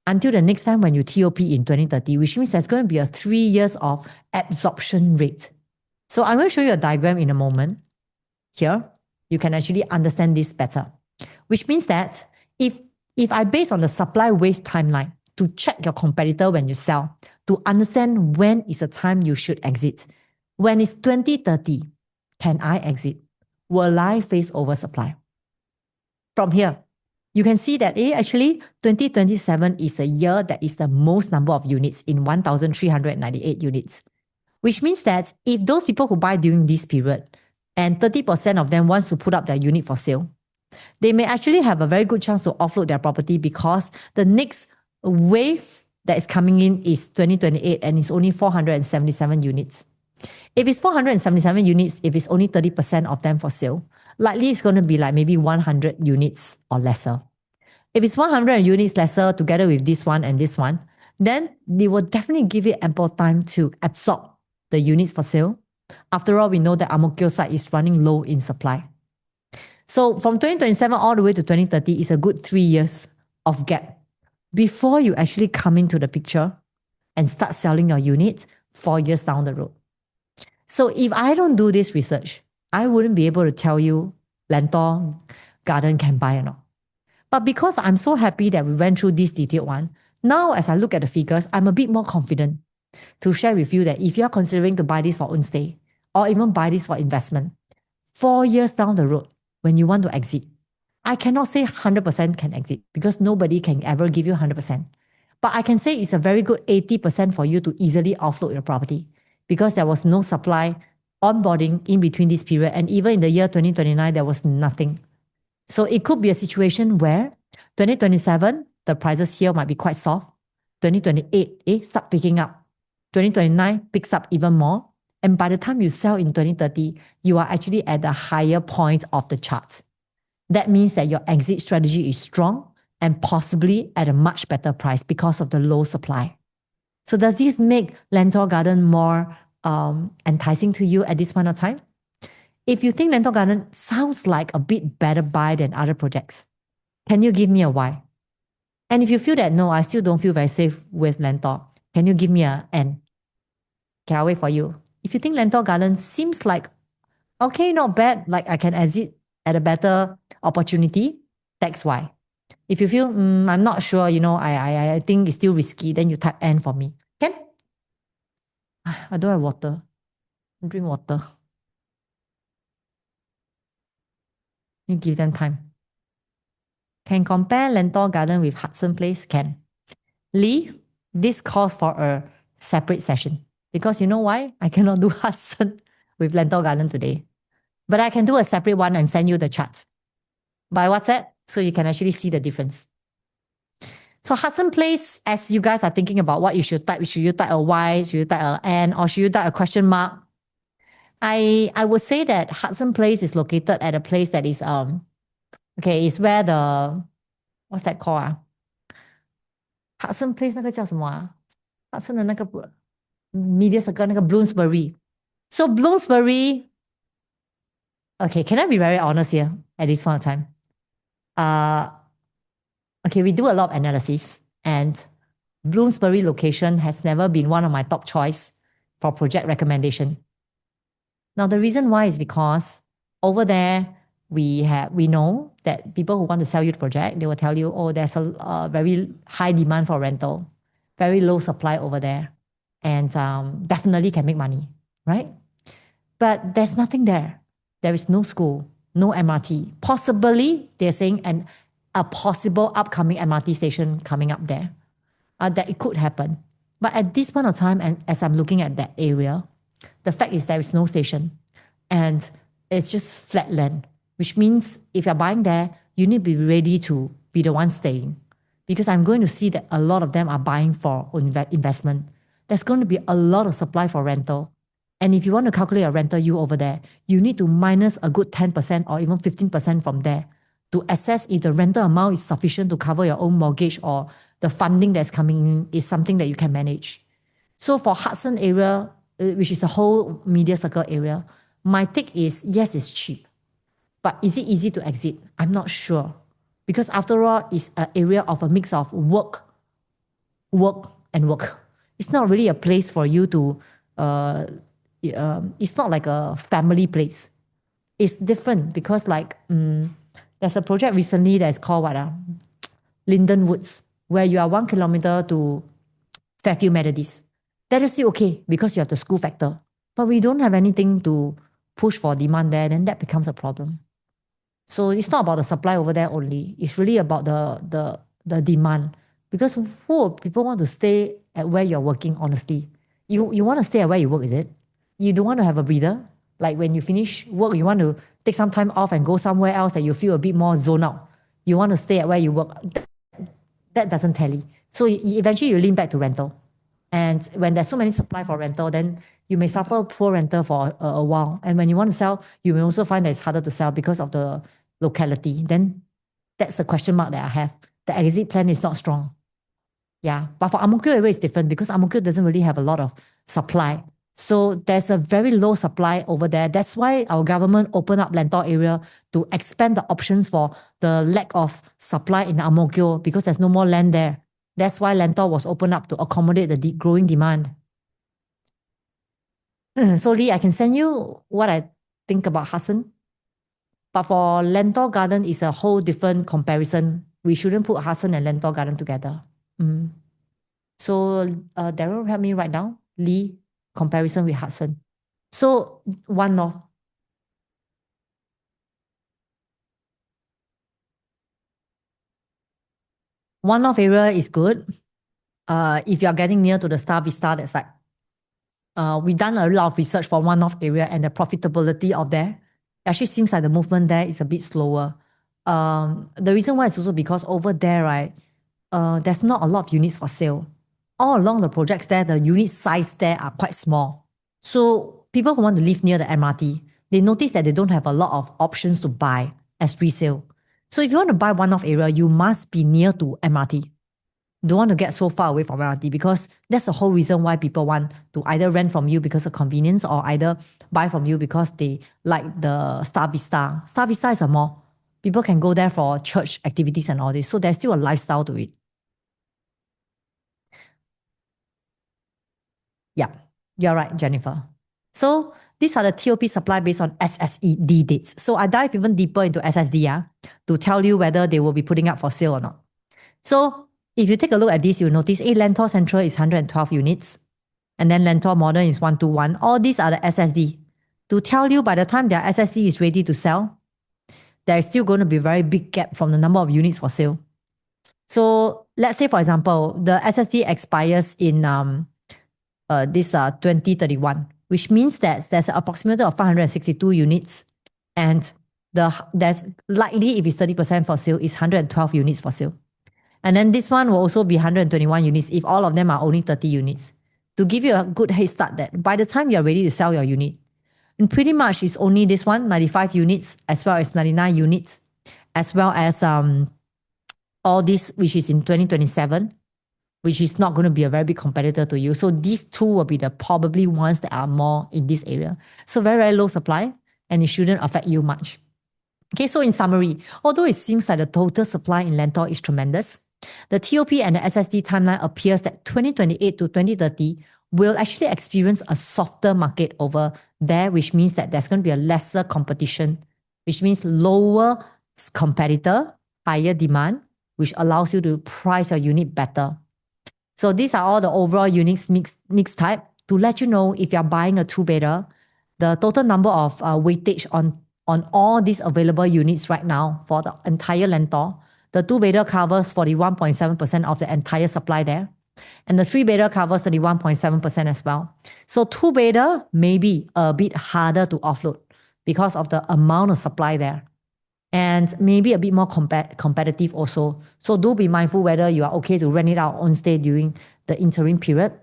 until the next time when you TOP in 2030, which means there's going to be a 3 years of absorption rate. So I'm going to show you a diagram in a moment. Here, you can actually understand this better, which means that if I base on the supply wave timeline to check your competitor when you sell, to understand when is the time you should exit. When it's 2030, can I exit? Will I face oversupply? From here, you can see that actually 2027 is a year that is the most number of units in 1,398 units, which means that if those people who buy during this period and 30% of them wants to put up their unit for sale, they may actually have a very good chance to offload their property because the next wave that is coming in is 2028 and it's only 477 units. If it's 477 units, if it's only 30% of them for sale, likely it's going to be like maybe 100 units or lesser. If it's 100 units lesser together with this one and this one, then they will definitely give it ample time to absorb the units for sale. After all, we know that Ang Mo Kio site is running low in supply. So from 2027 all the way to 2030 is a good 3 years of gap before you actually come into the picture and start selling your unit 4 years down the road. So if I don't do this research, I wouldn't be able to tell you Lentor Garden can buy or not. But because I'm so happy that we went through this detailed one, now as I look at the figures, I'm a bit more confident to share with you that if you're considering to buy this for own stay or even buy this for investment, 4 years down the road, when you want to exit, I cannot say 100% can exit because nobody can ever give you 100%. But I can say it's a very good 80% for you to easily offload your property because there was no supply onboarding in between this period. And even in the year 2029, there was nothing. So it could be a situation where 2027, the prices here might be quite soft. 2028, start picking up. 2029 picks up even more. And by the time you sell in 2030, you are actually at the higher point of the chart. That means that your exit strategy is strong and possibly at a much better price because of the low supply. So does this make Lentor Garden more enticing to you at this point of time? If you think Lentor Garden sounds like a bit better buy than other projects, can you give me a why? And if you feel that no, I still don't feel very safe with Lentor, can you give me a N? Okay, I'll wait for you. If you think Lentor Garden seems like, okay, not bad, like I can exit at a better opportunity, that's why. If you feel, I'm not sure, I think it's still risky, then you type N for me. Can? I don't have water. Drink water. You give them time. Can compare Lentor Garden with Hudson Place? Can. Lee, this calls for a separate session. Because you know why? I cannot do Hudson with Lentor Garden today. But I can do a separate one and send you the chart by WhatsApp so you can actually see the difference. So Hudson Place, as you guys are thinking about what you should type, should you type a Y, should you type an N, or should you type a question mark? I would say that Hudson Place is located at a place that is it's where the what's that called? Hudson Place 那个叫什么啊 ？Hudson 的那个 Media Circle 那个 Bloomsbury. So Bloomsbury. Okay, can I be very honest here at this point of time? Okay, we do a lot of analysis, and Bloomsbury location has never been one of my top choice for project recommendation. Now, the reason why is because over there, we know that people who want to sell you the project, they will tell you, oh, there's a very high demand for rental, very low supply over there, and definitely can make money, right? But there's nothing there. There is no school, no MRT. Possibly, they're saying a possible upcoming MRT station coming up there. That it could happen. But at this point of time, and as I'm looking at that area, the fact is there is no station and it's just flat land, which means if you're buying there, you need to be ready to be the one staying. Because I'm going to see that a lot of them are buying for investment. There's going to be a lot of supply for rental. And if you want to calculate a rental yield over there, you need to minus a good 10% or even 15% from there to assess if the rental amount is sufficient to cover your own mortgage or the funding that's coming in is something that you can manage. So for Hudson area, which is the whole media circle area, my take is yes, it's cheap. But is it easy to exit? I'm not sure. Because after all, it's an area of a mix of work, and work. It's not really a place for you to, it's not like a family place. It's different because there's a project recently that's called Linden Woods, where you are 1 kilometer to Fairfield Methodist. That is still okay because you have the school factor. But we don't have anything to push for demand there, then that becomes a problem. So it's not about the supply over there only. It's really about the demand. Because who people want to stay at where you're working, honestly? You want to stay at where you work, is it? You don't want to have a breather? Like when you finish work, you want to take some time off and go somewhere else that you feel a bit more zoned out. You want to stay at where you work. That doesn't tally. So eventually you lean back to rental. And when there's so many supply for rental, then you may suffer poor rental for a while. And when you want to sell, you may also find that it's harder to sell because of the locality. Then that's the question mark that I have. The exit plan is not strong. Yeah, but for Ang Mo Kio area, it's different because Ang Mo Kio doesn't really have a lot of supply. So there's a very low supply over there. That's why our government opened up Lentor area to expand the options for the lack of supply in Ang Mo Kio because there's no more land there. That's why Lentor was opened up to accommodate the growing demand. So Lee, I can send you what I think about Hudson. But for Lentor Garden, it's a whole different comparison. We shouldn't put Hudson and Lentor Garden together. So Daryl, help me write down Lee comparison with Hudson. So One North. One North area is good. If you're getting near to the Star Vista, that's like we've done a lot of research for One North area and the profitability of there. Actually seems like the movement there is a bit slower. The reason why is also because over there, right, there's not a lot of units for sale. All along the projects there, the unit size there are quite small. So people who want to live near the MRT, they notice that they don't have a lot of options to buy as resale. So if you want to buy one-off area, you must be near to MRT. Don't want to get so far away from MRT because that's the whole reason why people want to either rent from you because of convenience or either buy from you because they like the Star Vista. Star Vista is a mall. People can go there for church activities and all this. So there's still a lifestyle to it. Yeah, you're right, Jennifer. So these are the TOP supply based on SSED dates. So I dive even deeper into SSD to tell you whether they will be putting up for sale or not. So if you take a look at this, you'll notice Lentor Central is 112 units. And then Lentor Modern is 121. All these are the SSD. To tell you by the time their SSD is ready to sell, there is still going to be a very big gap from the number of units for sale. So let's say, for example, the SSD expires in 2031, which means that there's an approximately of 562 units, and there's likely, if it's 30% for sale, is 112 units for sale. And then this one will also be 121 units if all of them are only 30 units. To give you a good head start that by the time you're ready to sell your unit, and pretty much it's only this one, 95 units, as well as 99 units, as well as all this, which is in 2027, which is not going to be a very big competitor to you. So these two will be the probably ones that are more in this area. So very, very low supply, and it shouldn't affect you much. Okay, so in summary, although it seems like the total supply in Lentor is tremendous, the TOP and the SSD timeline appears that 2028 to 2030 will actually experience a softer market over there, which means that there's going to be a lesser competition, which means lower competitor, higher demand, which allows you to price your unit better. So these are all the overall units mix type. To let you know, if you're buying a two-bedder, the total number of weightage on all these available units right now for the entire Lentor, the two-bedder covers 41.7% of the entire supply there. And the three-bedder covers 31.7% as well. So two-bedder may be a bit harder to offload because of the amount of supply there. And maybe a bit more competitive also. So do be mindful whether you are okay to rent it out on stay during the interim period.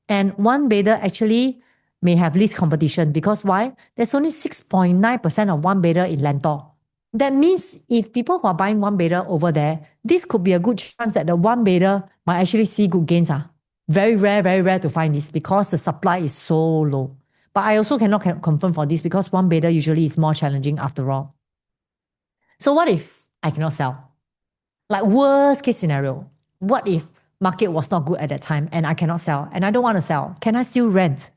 And one bedder actually may have least competition because why? There's only 6.9% of one bedder in Lentor. That means if people who are buying one bedder over there, this could be a good chance that the one bedder might actually see good gains. Very rare to find this because the supply is so low. But I also cannot confirm for this because one bedder usually is more challenging after all. So what if I cannot sell? Like worst case scenario, what if market was not good at that time and I cannot sell and I don't want to sell? Can I still rent?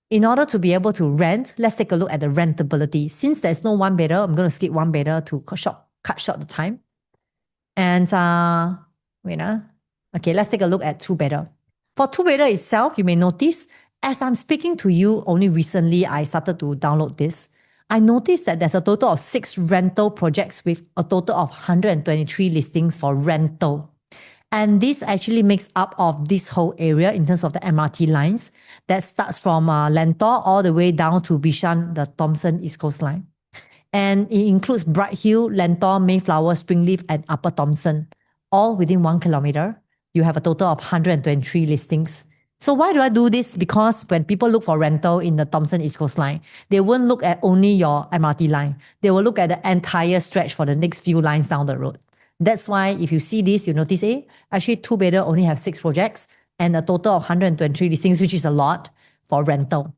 In order to be able to rent, let's take a look at the rentability. Since there's no one bedder, I'm going to skip one bedder to cut short the time. And okay, let's take a look at two bedder. For two bedder itself, you may notice as I'm speaking to you only recently, I started to download this. I noticed that there's a total of 6 rental projects with a total of 123 listings for rental. And this actually makes up of this whole area in terms of the MRT lines that starts from Lentor all the way down to Bishan, the Thomson East Coast line. And it includes Bright Hill, Lentor, Mayflower, Springleaf, and Upper Thomson, all within 1 kilometer. You have a total of 123 listings. So why do I do this? Because when people look for rental in the Thomson East Coast line, they won't look at only your MRT line. They will look at the entire stretch for the next few lines down the road. That's why if you see this, you notice, actually two bedder only have 6 projects and a total of 123 listings, which is a lot for rental.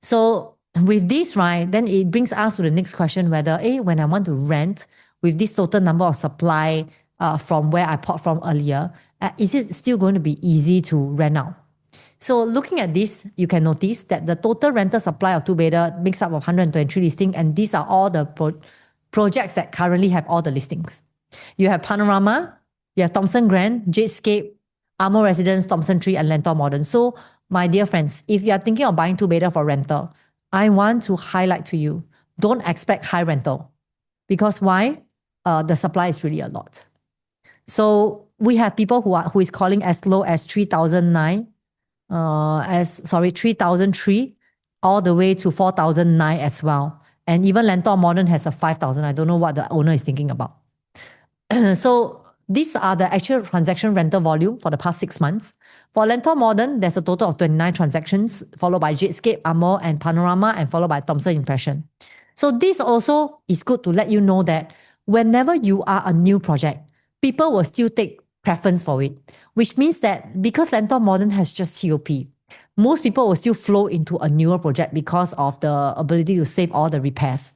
So with this, right, then it brings us to the next question whether, when I want to rent with this total number of supply from where I bought from earlier, is it still going to be easy to rent out? So looking at this, you can notice that the total rental supply of two bedder makes up of 123 listings, and these are all the projects that currently have all the listings. You have Panorama, you have Thomson Grand, Jadescape, Amo Residence, Thomson Tree, and Lentor Modern. So my dear friends, if you are thinking of buying two bedder for rental, I want to highlight to you, don't expect high rental. Because why? The supply is really a lot. So we have people who is calling as low as 3,009, 3,003, all the way to 4,009 as well. And even Lentor Modern has a 5,000. I don't know what the owner is thinking about. So these are the actual transaction rental volume for the past 6 months. For Lentor Modern, there's a total of 29 transactions, followed by Jadescape, Amor, and Panorama, and followed by Thomson Impression. So this also is good to let you know that whenever you are a new project, people will still take preference for it, which means that because Lentor Modern has just TOP, most people will still flow into a newer project because of the ability to save all the repairs.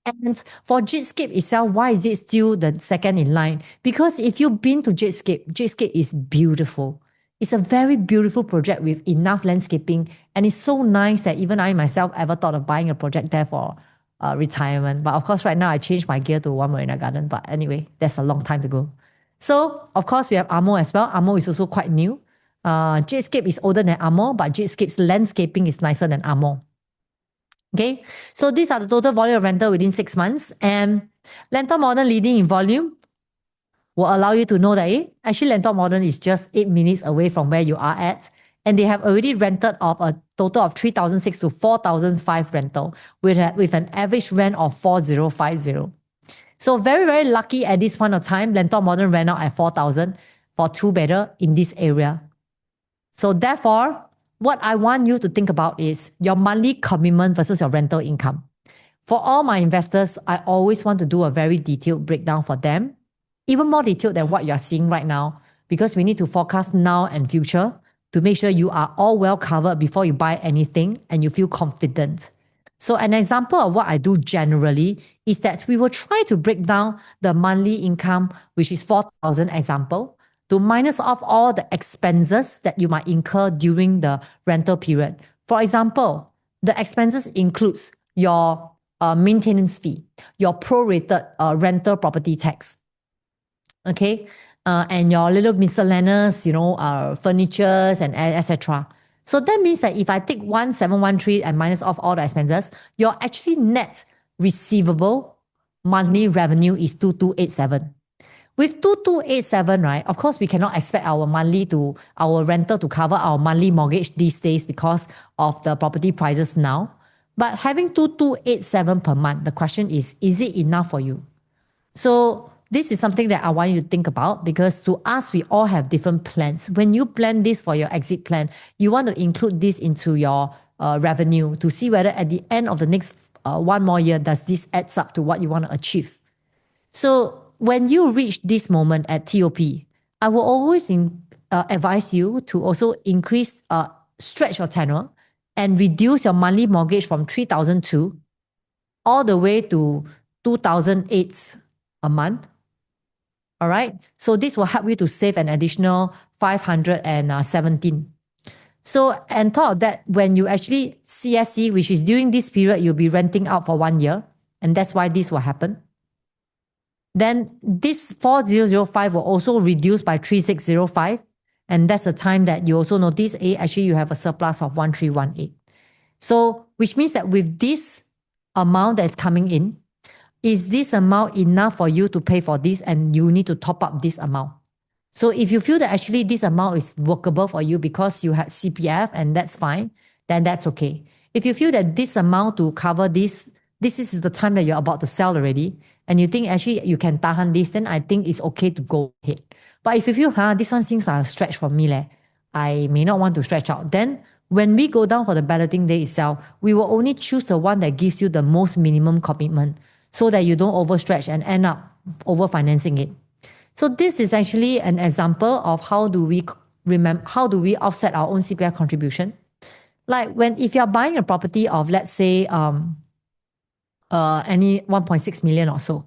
And for Jadescape itself, why is it still the second in line? Because if you've been to Jadescape, Jadescape is beautiful. It's a very beautiful project with enough landscaping, and it's so nice that even I myself ever thought of buying a project there for retirement. But of course, right now I changed my gear to One Marina Garden. But anyway, that's a long time to go. So of course, we have Amo as well. Amo is also quite new. Jadescape is older than Amo, but Jadescape's landscaping is nicer than Amo. Okay, so these are the total volume of rental within 6 months. And Lentor Modern leading in volume will allow you to know that actually Lentor Modern is just 8 minutes away from where you are at. And they have already rented of a total of 3,006 to 4,005 rental with an average rent of 4,050. So very, very lucky at this point of time, Lentor Modern ran out at 4,000 for two bedder in this area. So therefore, what I want you to think about is your monthly commitment versus your rental income. For all my investors, I always want to do a very detailed breakdown for them, even more detailed than what you're seeing right now, because we need to forecast now and future to make sure you are all well covered before you buy anything and you feel confident. So an example of what I do generally is that we will try to break down the monthly income, which is 4,000 example, to minus off all the expenses that you might incur during the rental period. For example, the expenses includes your maintenance fee, your prorated rental property tax, okay, and your little miscellaneous, furnitures and etc. So that means that if I take 1,713 and minus off all the expenses, your actually net receivable monthly revenue is 2,287. With 2,287, right, of course, we cannot expect our rental to cover our monthly mortgage these days because of the property prices now. But having 2,287 per month, the question is it enough for you? So this is something that I want you to think about, because to us, we all have different plans. When you plan this for your exit plan, you want to include this into your revenue to see whether at the end of the next one more year, does this adds up to what you want to achieve. So when you reach this moment at TOP, I will always advise you to also stretch your tenure and reduce your monthly mortgage from 3,002 all the way to 2,008 a month. All right. So this will help you to save an additional 517. So on top of that, when you actually CSC, which is during this period, you'll be renting out for 1 year. And that's why this will happen. Then this 4,005 will also reduce by 3,605. And that's the time that you also notice, actually you have a surplus of 1,318. So which means that with this amount that's coming in, is this amount enough for you to pay for this, and you need to top up this amount? So if you feel that actually this amount is workable for you because you had CPF and that's fine, then that's okay. If you feel that this amount to cover this is the time that you're about to sell already, and you think actually you can tahan this, then I think it's okay to go ahead. But if you feel, this one seems like a stretch for me, I may not want to stretch out, then when we go down for the balloting day itself, we will only choose the one that gives you the most minimum commitment, so that you don't overstretch and end up over-financing it. So this is actually an example of how do we offset our own CPF contribution. Like if you're buying a property of, let's say, any 1.6 million or so,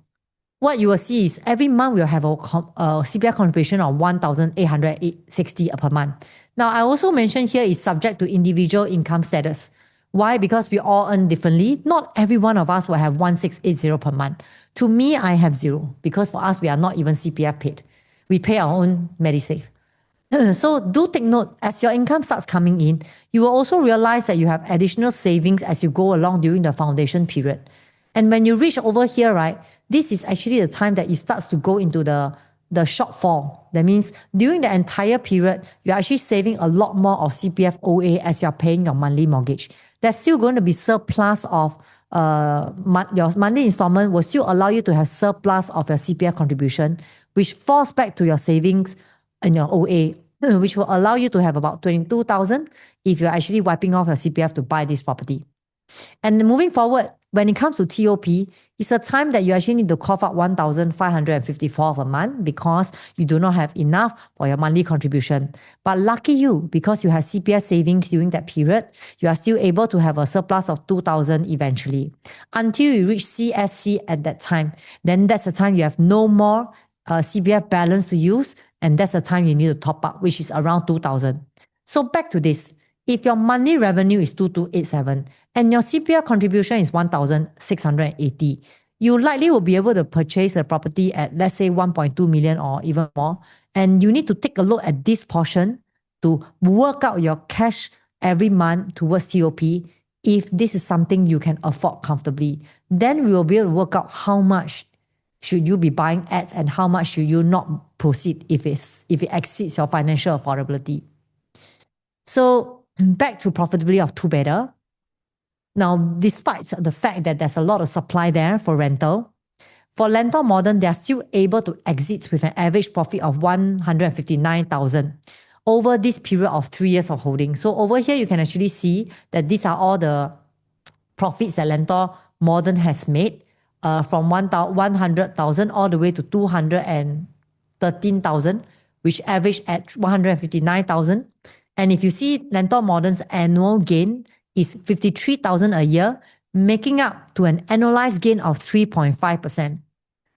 what you will see is every month we'll have a CPF contribution of 1,860 per month. Now, I also mentioned here is subject to individual income status. Why? Because we all earn differently. Not every one of us will have 1,680 per month. To me, I have 0, because for us, we are not even CPF paid. We pay our own Medisave. So do take note, as your income starts coming in, you will also realize that you have additional savings as you go along during the foundation period. And when you reach over here, right, this is actually the time that it starts to go into the shortfall. That means during the entire period, you're actually saving a lot more of CPF OA as you're paying your monthly mortgage. There's still going to be surplus of your monthly installment will still allow you to have surplus of your CPF contribution, which falls back to your savings and your OA, which will allow you to have about 22,000 if you're actually wiping off your CPF to buy this property. And moving forward, when it comes to TOP, it's a time that you actually need to cough out 1,554 per month because you do not have enough for your monthly contribution. But lucky you, because you have CPF savings during that period, you are still able to have a surplus of 2,000 eventually. Until you reach CSC at that time, then that's the time you have no more CPF balance to use, and that's the time you need to top up, which is around 2,000. So back to this. If your monthly revenue is 2,287 and your CPF contribution is 1,680, you likely will be able to purchase a property at, let's say, 1.2 million or even more. And you need to take a look at this portion to work out your cash every month towards TOP. If this is something you can afford comfortably, then we will be able to work out how much should you be buying at and how much should you not proceed if it exceeds your financial affordability. So back to profitability of two-bedder. Now, despite the fact that there's a lot of supply there for rental, for Lentor Modern, they are still able to exit with an average profit of 159,000 over this period of 3 years of holding. So over here, you can actually see that these are all the profits that Lentor Modern has made from 100,000 all the way to 213,000, which averaged at 159,000. And if you see Lentor Modern's annual gain is 53,000 a year, making up to an annualized gain of 3.5%.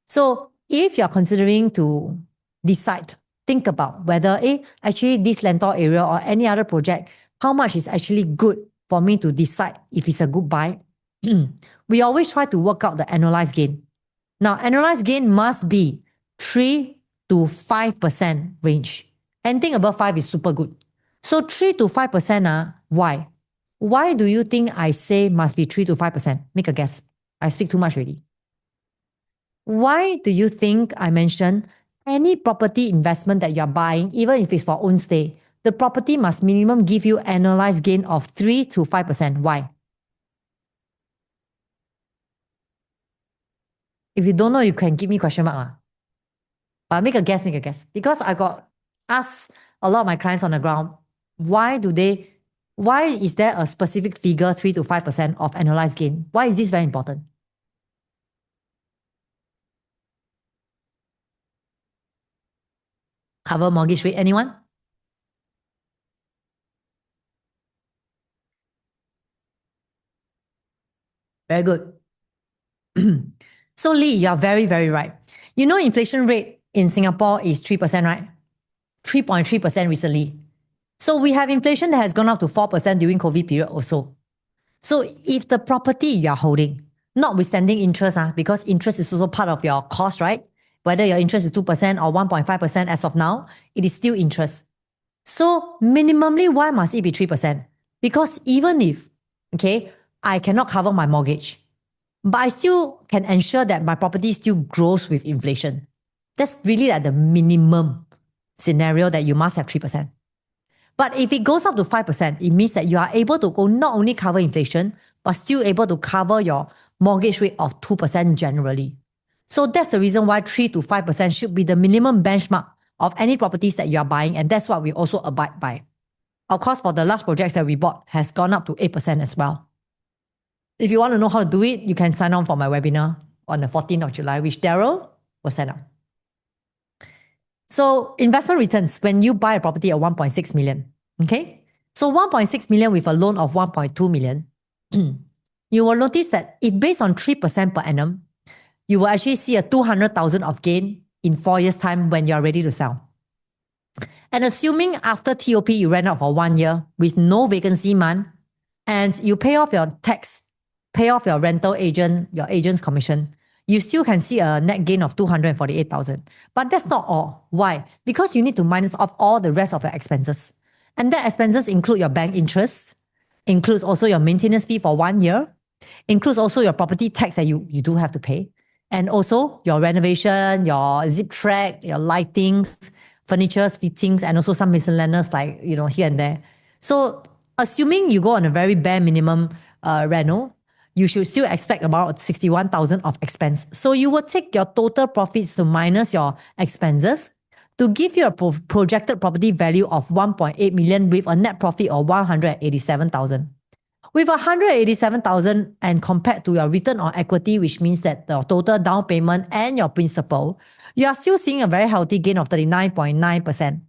So if you're considering to decide, think about whether actually this Lentor area or any other project, how much is actually good for me to decide if it's a good buy. We always try to work out the annualized gain. Now, annualized gain must be 3 to 5% range. Anything above 5 is super good. So 3 to 5%, why? Why do you think I say must be 3 to 5%? Make a guess. I speak too much already. Why do you think I mentioned any property investment that you're buying, even if it's for own stay, the property must minimum give you annualized gain of 3 to 5%? Why? If you don't know, you can give me question mark. But make a guess. Because I got asked a lot of my clients on the ground, why is there a specific figure 3 to 5% of annualized gain? Why is this very important? Cover mortgage rate, anyone? Very good. So Lee, you're very, very right. You know inflation rate in Singapore is 3%, right? 3.3% recently. So we have inflation that has gone up to 4% during COVID period also. So if the property you're holding, notwithstanding interest, because interest is also part of your cost, right? Whether your interest is 2% or 1.5% as of now, it is still interest. So minimally, why must it be 3%? Because even if, I cannot cover my mortgage, but I still can ensure that my property still grows with inflation. That's really like the minimum scenario that you must have 3%. But if it goes up to 5%, it means that you are able to go not only cover inflation, but still able to cover your mortgage rate of 2% generally. So that's the reason why 3 to 5% should be the minimum benchmark of any properties that you are buying, and that's what we also abide by. Of course, for the large projects that we bought, has gone up to 8% as well. If you want to know how to do it, you can sign on for my webinar on the 14th of July, which Daryl will set up. So investment returns when you buy a property at 1.6 million, okay? So 1.6 million with a loan of 1.2 million, you will notice that if based on 3% per annum, you will actually see a 200,000 of gain in 4 years' time when you're ready to sell. And assuming after TOP you rent out for 1 year with no vacancy month, and you pay off your tax, pay off your rental agent, your agent's commission, you still can see a net gain of 248,000. But that's not all. Why? Because you need to minus off all the rest of your expenses. And that expenses include your bank interest, includes also your maintenance fee for 1 year, includes also your property tax that you do have to pay, and also your renovation, your zip track, your lightings, furnitures, fittings, and also some miscellaneous like, here and there. So assuming you go on a very bare minimum reno, you should still expect about 61,000 of expense. So you will take your total profits to minus your expenses to give you a projected property value of 1.8 million with a net profit of 187,000. With 187,000 and compared to your return on equity, which means that the total down payment and your principal, you are still seeing a very healthy gain of 39.9%.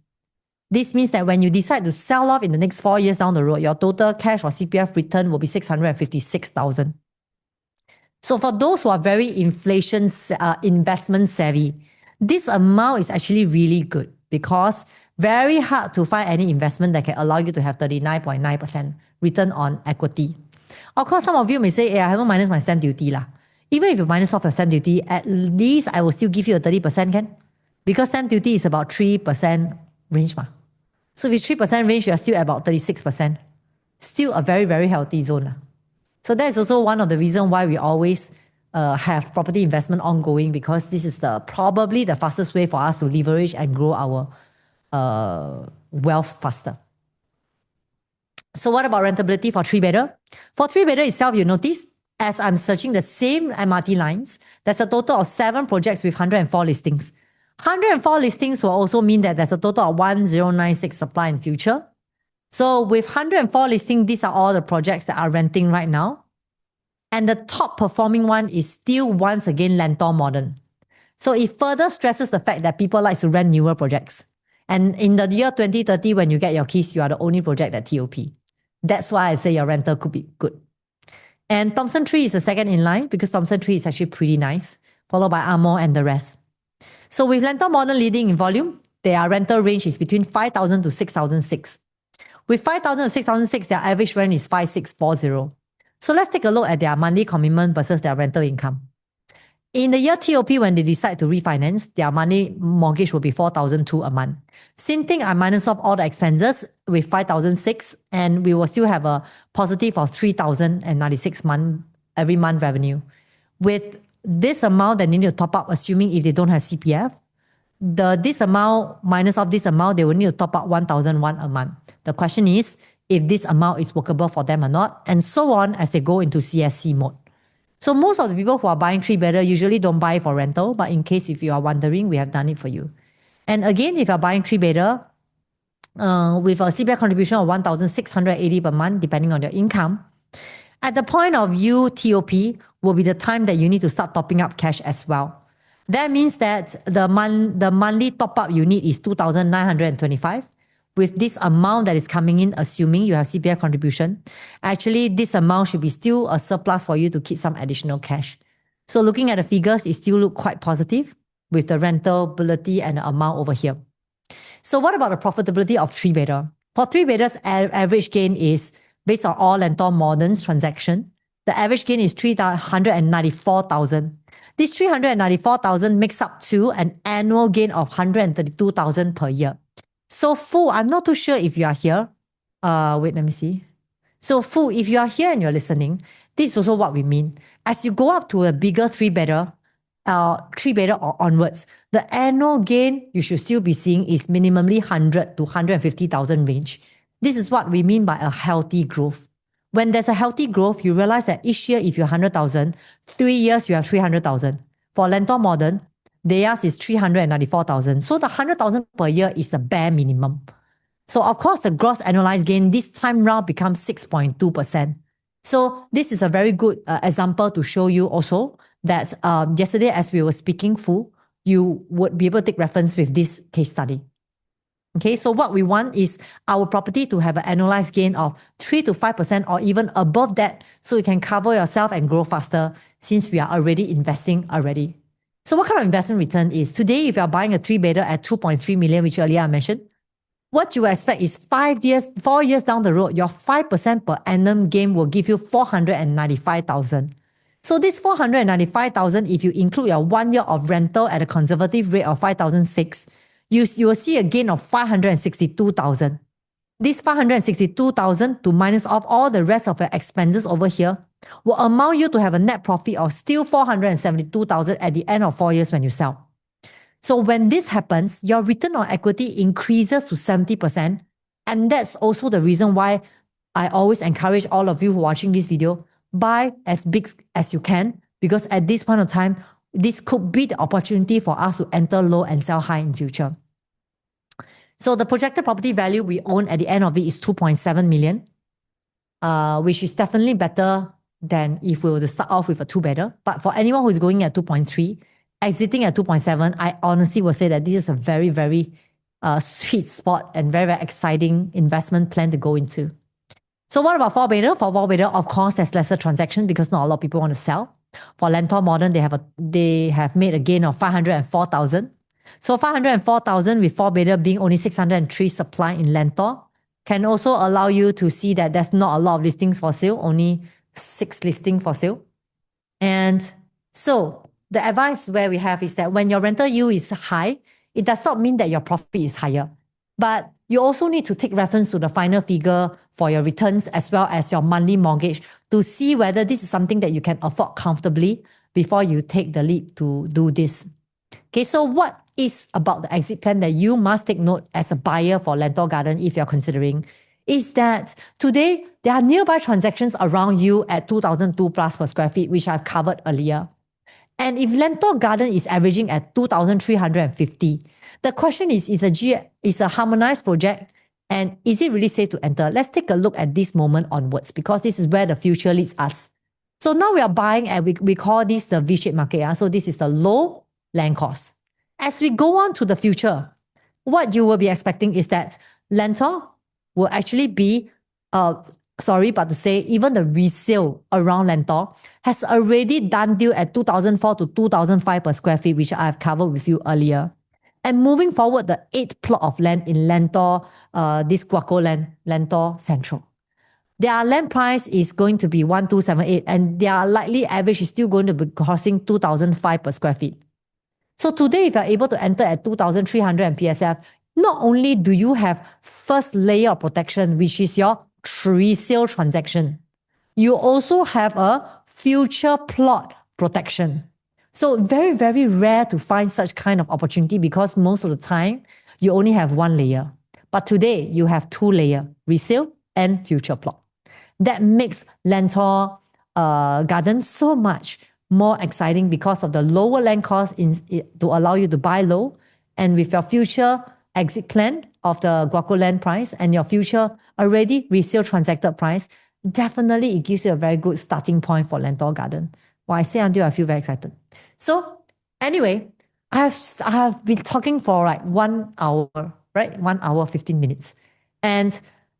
This means that when you decide to sell off in the next 4 years down the road, your total cash or CPF return will be 656,000. So for those who are very investment savvy, this amount is actually really good because very hard to find any investment that can allow you to have 39.9% return on equity. Of course, some of you may say, I haven't minus my stamp duty lah. Even if you minus off your stamp duty, at least I will still give you a 30%, can? Because stamp duty is about 3% range ma. So with 3% range, you are still at about 36%. Still a very, very healthy zone. So that is also one of the reasons why we always have property investment ongoing, because this is probably the fastest way for us to leverage and grow our wealth faster. So what about rentability for 3-bedder? For 3-bedder itself, you notice, as I'm searching the same MRT lines, there's a total of 7 projects with 104 listings. 104 listings will also mean that there's a total of 1096 supply in future. So with 104 listings, these are all the projects that are renting right now. And the top performing one is still once again Lentor Modern. So it further stresses the fact that people like to rent newer projects. And in the year 2030, when you get your keys, you are the only project at TOP. That's why I say your rental could be good. And Thompson Tree is the second in line because Thompson Tree is actually pretty nice, followed by Amo and the rest. So with Lentor Modern leading in volume, their rental range is between 5,000 to 6,006. With 5,000 to 6,006, their average rent is 5,640. So let's take a look at their monthly commitment versus their rental income. In the year TOP, when they decide to refinance, their monthly mortgage will be 4,002 a month. Same thing, I minus off all the expenses with 5,006, and we will still have a positive of 3,096 every month revenue. With this amount that they need to top up, assuming if they don't have CPF, this amount minus off this amount, they will need to top up 1,001 a month. The question is if this amount is workable for them or not, and so on as they go into CSC mode. So most of the people who are buying 3-bedder usually don't buy for rental, but in case if you are wondering, we have done it for you. And again, if you're buying 3-bedder with a CPF contribution of 1,680 per month, depending on your income, at the point of you TOP will be the time that you need to start topping up cash as well. That means that the monthly top up you need is 2,925. With this amount that is coming in, assuming you have CPF contribution, actually this amount should be still a surplus for you to keep some additional cash. So looking at the figures, it still look quite positive with the rentability and the amount over here. So what about the profitability of 3-bedder? For 3-bedders, average gain is based on all Lentor Modern's transaction. The average gain is 394,000. This 394,000 makes up to an annual gain of 132,000 per year. So Fu, I'm not too sure if you are here. Wait, let me see. So Fu, if you are here and you're listening, this is also what we mean. As you go up to a bigger 3-bedder, 3-bedder or onwards, the annual gain you should still be seeing is minimally 100 to 150,000 range. This is what we mean by a healthy growth. When there's a healthy growth, you realize that each year, if you're 100,000, 3 years you have 300,000. For Lentor Modern, theirs is 394,000. So the 100,000 per year is the bare minimum. So of course, the gross annualized gain this time round becomes 6.2%. So this is a very good example to show you also that yesterday as we were speaking Fu, you would be able to take reference with this case study. Okay, so what we want is our property to have an annualized gain of 3 to 5% or even above that, so you can cover yourself and grow faster since we are already investing already. So what kind of investment return is? Today, if you are buying a 3-bedder at 2.3 million, which earlier I mentioned, what you expect is 4 years down the road, your 5% per annum gain will give you 495,000. So this 495,000, if you include your 1 year of rental at a conservative rate of 5,006, you will see a gain of 562,000. This 562,000 to minus off all the rest of your expenses over here will amount you to have a net profit of still 472,000 at the end of 4 years when you sell. So when this happens, your return on equity increases to 70%. And that's also the reason why I always encourage all of you who are watching this video, buy as big as you can, because at this point of time, this could be the opportunity for us to enter low and sell high in future. So the projected property value we own at the end of it is 2.7 million, which is definitely better than if we were to start off with a 2-bedder. But for anyone who is going at 2.3, exiting at 2.7, I honestly will say that this is a very, very sweet spot and very, very exciting investment plan to go into. So what about 4-bedder? For 4-bedder, of course, there's lesser transaction because not a lot of people want to sell. For Lentor Modern, they have made a gain of 504,000. So 504,000 with 4-bedder being only 603 supply in Lentor can also allow you to see that there's not a lot of listings for sale, only 6 listings for sale. And so the advice where we have is that when your rental yield is high, it does not mean that your profit is higher. But you also need to take reference to the final figure for your returns as well as your monthly mortgage to see whether this is something that you can afford comfortably before you take the leap to do this. Okay, so what is about the exit plan that you must take note as a buyer for Lentor Garden if you're considering is that today there are nearby transactions around you at 2,002 plus per square feet, which I've covered earlier. And if Lentor Garden is averaging at 2,350, the question is a harmonized project and is it really safe to enter? Let's take a look at this moment onwards because this is where the future leads us. So now we are buying and we call this the V-shaped market. So this is the low land cost. As we go on to the future, what you will be expecting is that Lentor will actually be sorry, but to say even the resale around Lentor has already done deal at 2004 to 2005 per square feet, which I've covered with you earlier. And moving forward, the 8th plot of land in Lentor, this Guaco land, Lentor Central. Their land price is going to be 1278 and their likely average is still going to be costing 2005 per square feet. So today, if you're able to enter at 2,300 and PSF, not only do you have first layer of protection, which is your resale transaction, you also have a future plot protection. So very, very rare to find such kind of opportunity because most of the time you only have one layer. But today you have two layer, resale and future plot. That makes Lentor Garden so much more exciting because of the lower land cost to allow you to buy low, and with your future exit plan of the Guaco land price and your future already resale transacted price, definitely it gives you a very good starting point for Lentor Garden. Well, I say until I feel very excited. So anyway, I have been talking for like 1 hour, right? 1 hour, 15 minutes. And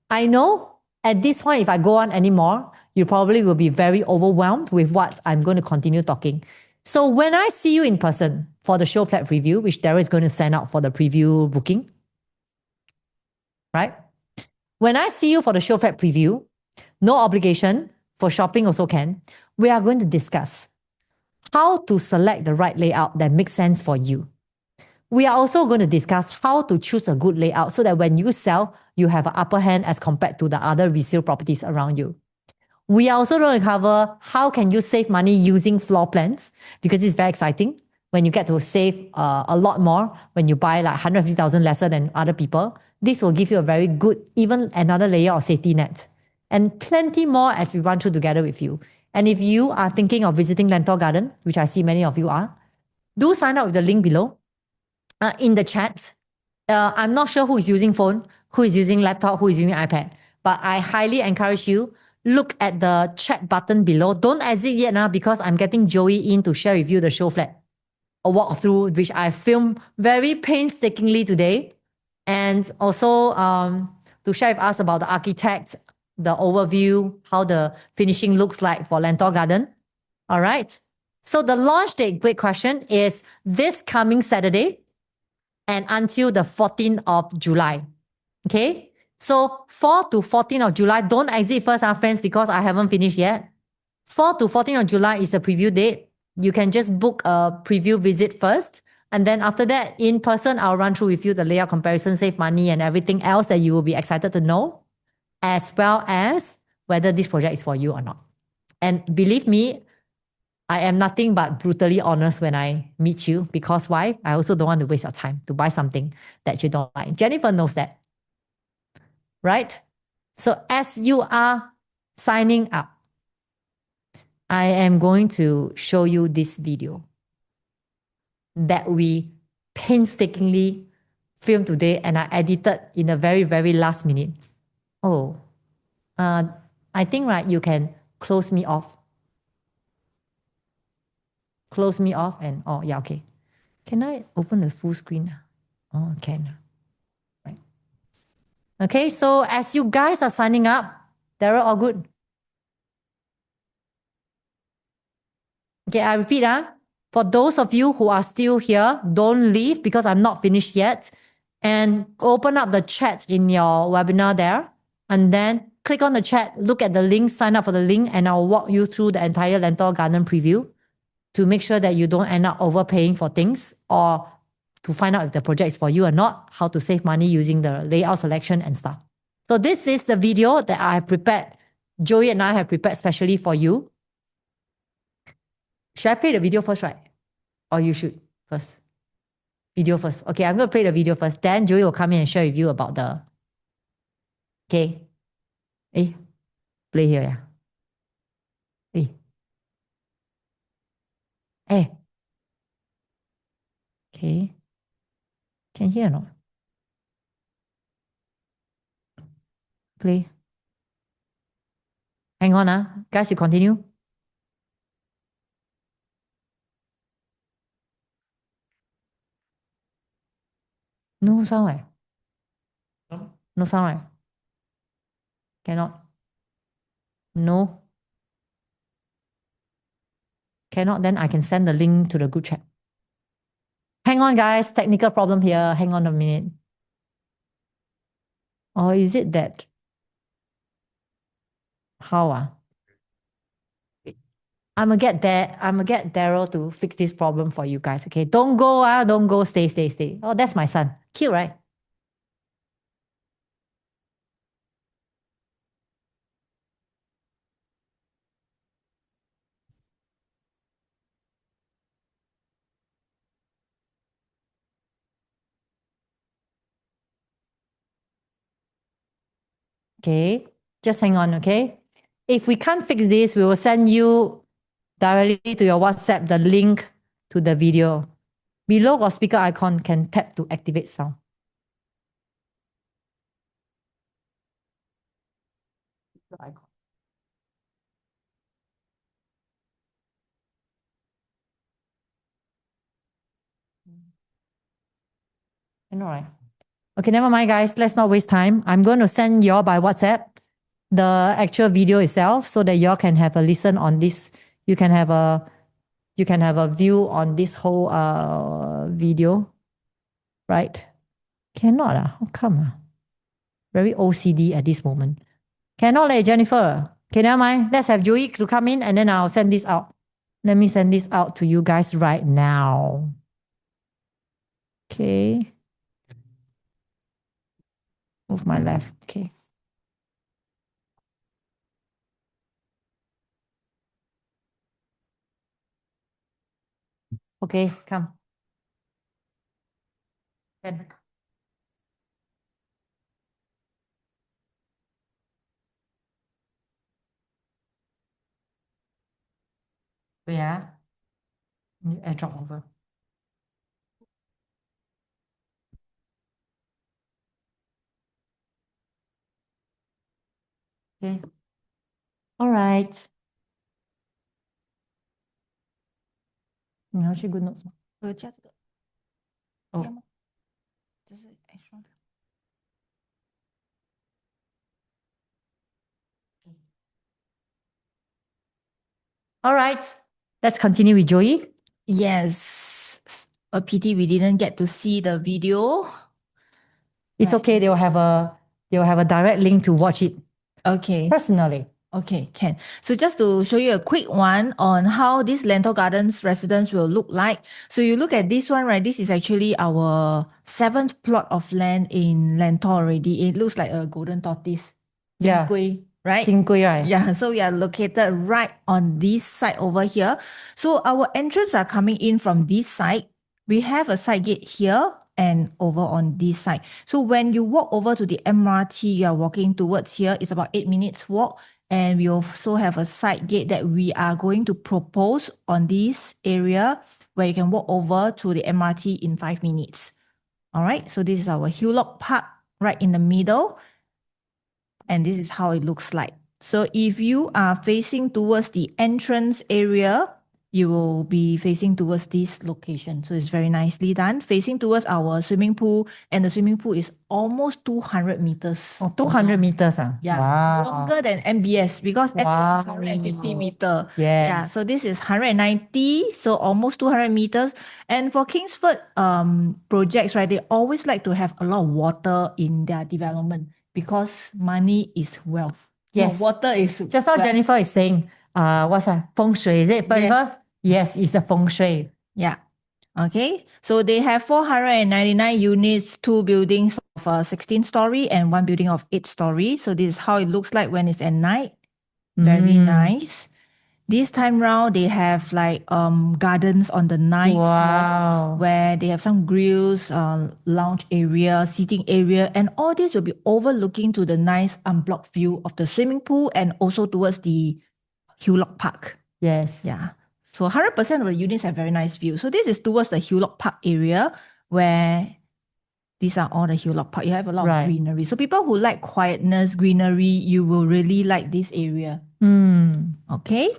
I know at this point, if I go on anymore, you probably will be very overwhelmed with what I'm going to continue talking. So when I see you in person for the show plat review, which Daryl is going to send out for the preview booking, right? When I see you for the show plat preview, no obligation, for shopping also can, we are going to discuss how to select the right layout that makes sense for you. We are also going to discuss how to choose a good layout so that when you sell, you have an upper hand as compared to the other resale properties around you. We are also going to cover how can you save money using floor plans, because it's very exciting when you get to save a lot more when you buy like 150,000 lesser than other people. This will give you a very good, even another layer of safety net, and plenty more as we run through together with you. And if you are thinking of visiting Lentor Garden, which I see many of you are, do sign up with the link below in the chat. I'm not sure who is using phone, who is using laptop, who is using iPad, but I highly encourage you, look at the chat button below. Don't exit yet now because I'm getting Joey in to share with you the show flat, a walkthrough, which I filmed very painstakingly today. And also to share with us about the architect, the overview, how the finishing looks like for Lentor Garden. All right. So the launch date, great question, is this coming Saturday and until the 14th of July. Okay? So 4 to 14th of July, don't exit first, friends, because I haven't finished yet. 4 to 14th of July is a preview date. You can just book a preview visit first. And then after that, in person, I'll run through with you the layout comparison, save money, and everything else that you will be excited to know, as well as whether this project is for you or not. And believe me, I am nothing but brutally honest when I meet you, because why? I also don't want to waste your time to buy something that you don't like. Jennifer knows that, right? So as you are signing up, I am going to show you this video that we painstakingly filmed today and I edited in a very, very last minute. Oh, I think, right, you can close me off. Close me off and, oh, yeah, okay. Can I open the full screen? Oh, can. Right. Okay, so as you guys are signing up, Daryl, all good? Okay, I repeat, for those of you who are still here, don't leave because I'm not finished yet. And open up the chat in your webinar there. And then click on the chat, look at the link, sign up for the link, and I'll walk you through the entire Lentor Garden preview to make sure that you don't end up overpaying for things, or to find out if the project is for you or not, how to save money using the layout selection and stuff. So this is the video that I have prepared. Joey and I have prepared specially for you. Should I play the video first, right? Or you should first? Video first. Okay, I'm going to play the video first. Then Joey will come in and share with you about the... Okay. Play here, yeah. Eh. Okay. Can hear or not? Play. Hang on, guys, you continue. No sound, No sound, Cannot. No. Cannot, then I can send the link to the group chat. Hang on, guys. Technical problem here. Hang on a minute. Or is it that? How? I'm gonna get Daryl to fix this problem for you guys. Okay. Don't go, don't go. Stay. Oh, that's my son. Cute, right? Okay. Just hang on, okay? If we can't fix this, we will send you directly to your WhatsApp the link to the video. Below got speaker icon, can tap to activate sound. Icon. I know, right? Okay, never mind, guys. Let's not waste time. I'm going to send y'all by WhatsApp the actual video itself so that y'all can have a listen on this. You can have a view on this whole video, right? Cannot how come very OCD at this moment. Cannot Jennifer. Okay, never mind. Let's have Joey to come in and then I'll send this out. Let me send this out to you guys right now. Okay. Move my left. Okay. Okay, come. Ken. Yeah. Airdrop over. Okay. All right. 你要去 Good Notes 吗？加这个。哦。就是 extra。All right. Let's continue with Joey. Yes, a pity we didn't get to see the video. It's okay. They will have a direct link to watch it Okay. personally. Okay, can. So just to show you a quick one on how this Lentor Gardens residence will look like. So you look at this one, right? This is actually our 7th plot of land in Lentor already. It looks like a golden tortoise. Yeah. Jingui, right? Jingui, right? Yeah, so we are located right on this side over here. So our entrance are coming in from this side. We have a side gate here and over on this side. So when you walk over to the MRT, you are walking towards here. It's about 8 minutes walk. And we also have a side gate that we are going to propose on this area where you can walk over to the MRT in 5 minutes. All right, so this is our Hillock Park right in the middle. And this is how it looks like. So if you are facing towards the entrance area, you will be facing towards this location. So it's very nicely done, facing towards our swimming pool. And the swimming pool is almost 200 meters. Oh, 200 meters. Yeah, Wow. longer than MBS because Wow. MBS is 150 meter. Yes. Yeah, so this is 190, so almost 200 meters. And for Kingsford projects, right, they always like to have a lot of water in their development because money is wealth. Yes. No, water is Just how wealth. Jennifer is saying, what's that? Feng shui, is it, Jennifer? Yes, it's a feng shui. Yeah. Okay, so they have 499 units, 2 buildings of 16 story and 1 building of 8 story. So this is how it looks like when it's at night. Very nice. This time round, they have like gardens on the 9th floor where they have some grills, lounge area, seating area, and all this will be overlooking to the nice unblocked view of the swimming pool and also towards the Hillock Park. Yes. Yeah. So 100% of the units have very nice view. So this is towards the Hillock Park area where these are all the Hillock Park. You have a lot of greenery. So people who like quietness, greenery, you will really like this area. Okay.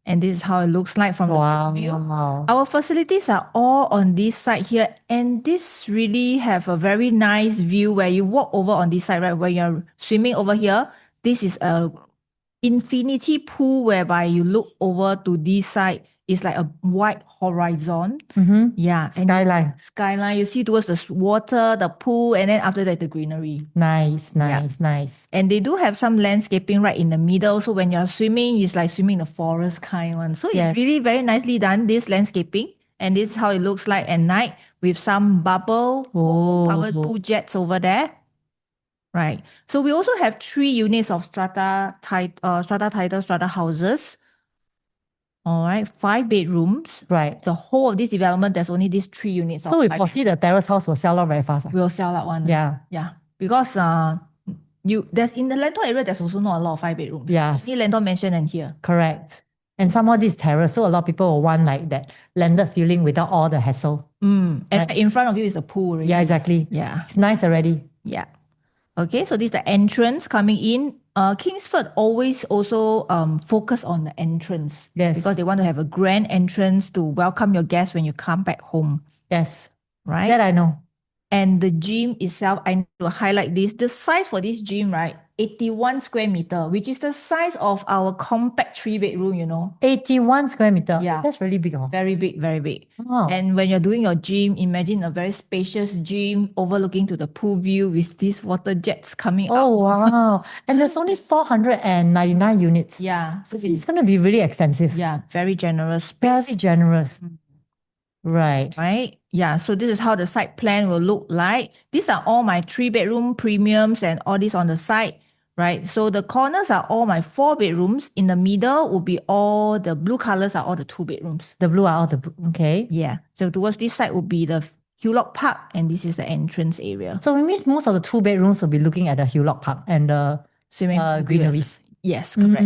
And this is how it looks like from the view. Our facilities are all on this side here. And this really have a very nice view where you walk over on this side, right? Where you're swimming over here. This is a infinity pool whereby you look over to this side. It's like a white horizon. Mm-hmm. Yeah. And Skyline. you see towards the water, the pool, and then after that, the greenery. Nice. And they do have some landscaping right in the middle. So when you're swimming, it's like swimming in the forest kind one. So Yes. it's really very nicely done, this landscaping. And this is how it looks like at night with some bubble pool jets over there. Right. So we also have 3 units of strata title, strata houses. All right. 5 bedrooms. Right. The whole of this development, there's only these 3 units. So we foresee the terrace house will sell out very fast. We'll sell that one. Yeah. Yeah. Because there's in the Lentor area, there's also not a lot of 5 bedrooms. Yes. Only Lentor Mansion and here. Correct. And some of these terrace, so a lot of people will want like that landed feeling without all the hassle. And in front of you is the pool already. Yeah, exactly. Yeah. It's nice already. Yeah. Okay, so this is the entrance coming in. Kingsford always also focus on the entrance. Yes. Because they want to have a grand entrance to welcome your guests when you come back home. Yes. Right? That I know. And the gym itself, I need to highlight this. The size for this gym, right? 81 square meter, which is the size of our compact 3-bedroom, 81 square meter. Yeah. That's really big. Very big, very big. Wow. And when you're doing your gym, imagine a very spacious gym overlooking to the pool view with these water jets coming out. Oh, wow. And there's only 499 units. Yeah. So it's going to be really extensive. Yeah, very generous space. Very generous. Right. Right? Yeah, so this is how the site plan will look like. These are all my 3-bedroom premiums and all this on the side, right? So the corners are all my 4 bedrooms. In the middle will be all the blue colors are all the 2 bedrooms. The blue are all the, okay. Yeah. So towards this side will be the Hewlock Park and this is the entrance area. So it means most of the 2 bedrooms will be looking at the Hewlock Park and the swimming greeneries. Yes, correct.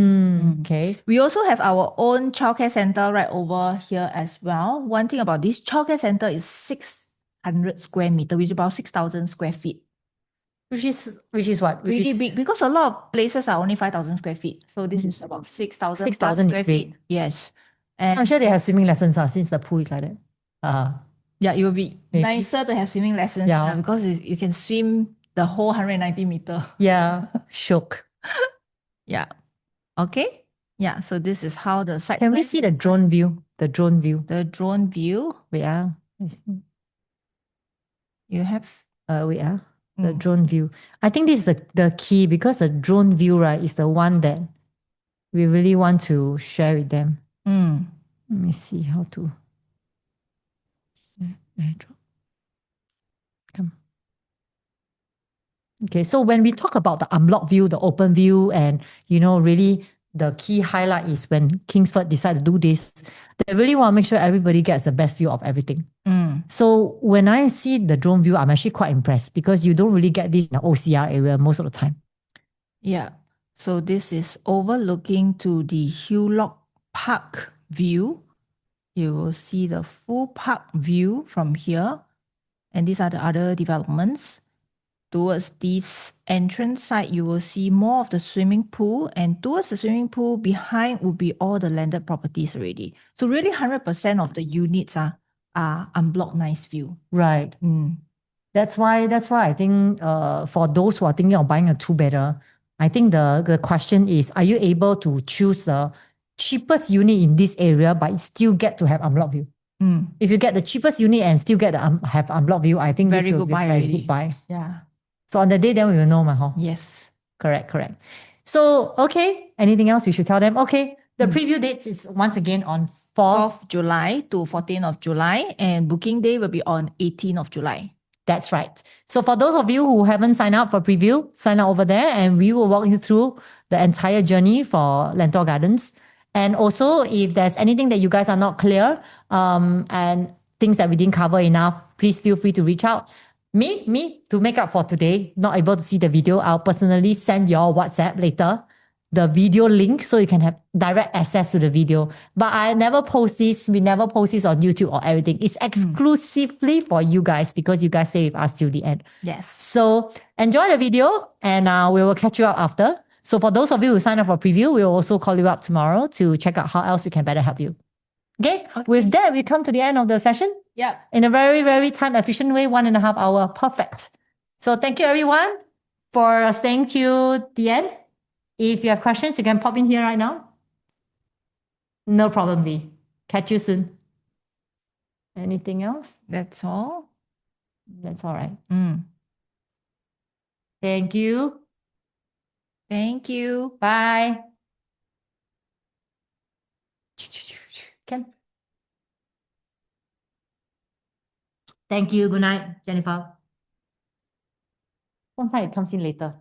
Okay. We also have our own childcare center right over here as well. One thing about this childcare center is 600 square meter, which is about 6,000 square feet. Which is what? Which Really is big because a lot of places are only 5,000 square feet. So this is about 6,000 6,000 square is big. feet. Yes. And I'm sure they have swimming lessons since the pool is like that. yeah, it will be Maybe. nicer to have swimming lessons because you can swim the whole 190 meter. Yeah, shook. Yeah. Okay. Yeah. So this is how the site. Can we see the drone view? The drone view. The drone view. We are. You have. We are. The drone view. I think this is the key because the drone view, right, is the one that we really want to share with them. Let me see how to. Come. Okay, so when we talk about the unblocked view, the open view, and really the key highlight is when Kingsford decide to do this, they really want to make sure everybody gets the best view of everything. So when I see the drone view, I'm actually quite impressed because you don't really get this in the OCR area most of the time. Yeah. So this is overlooking to the Hewlock Park view. You will see the full park view from here. And these are the other developments. Towards this entrance side, you will see more of the swimming pool. And towards the swimming pool, behind will be all the landed properties already. So really 100% of the units are unblocked nice view. Right. That's why I think for those who are thinking of buying a 2-bedder, I think the question is, are you able to choose the cheapest unit in this area but still get to have unblocked view? If you get the cheapest unit and still get to have unblocked view, I think this will be a very good buy. Yeah. So on the day, then we will know, huh? Yes. Correct. So, okay. Anything else we should tell them? Okay. The preview dates is once again on 4th July to 14th of July, and booking day will be on 18th of July. That's right. So for those of you who haven't signed up for preview, sign up over there and we will walk you through the entire journey for Lentor Gardens. And also, if there's anything that you guys are not clear and things that we didn't cover enough, please feel free to reach out. Me, to make up for today, not able to see the video, I'll personally send your WhatsApp later the video link so you can have direct access to the video. But I never post this. We never post this on YouTube or everything. It's exclusively for you guys because you guys stay with us till the end. Yes. So enjoy the video and we will catch you up after. So for those of you who sign up for preview, we will also call you up tomorrow to check out how else we can better help you. Okay. With that, we come to the end of the session. Yeah. In a very, very time efficient way, 1.5 hours. Perfect. So thank you everyone for staying till the end. If you have questions, you can pop in here right now. No problem, Lee. Catch you soon. Anything else? That's all. That's all right. Mm. Thank you. Thank you. Bye. Ken. Thank you. Good night, Jennifer. Sometimes it comes in later.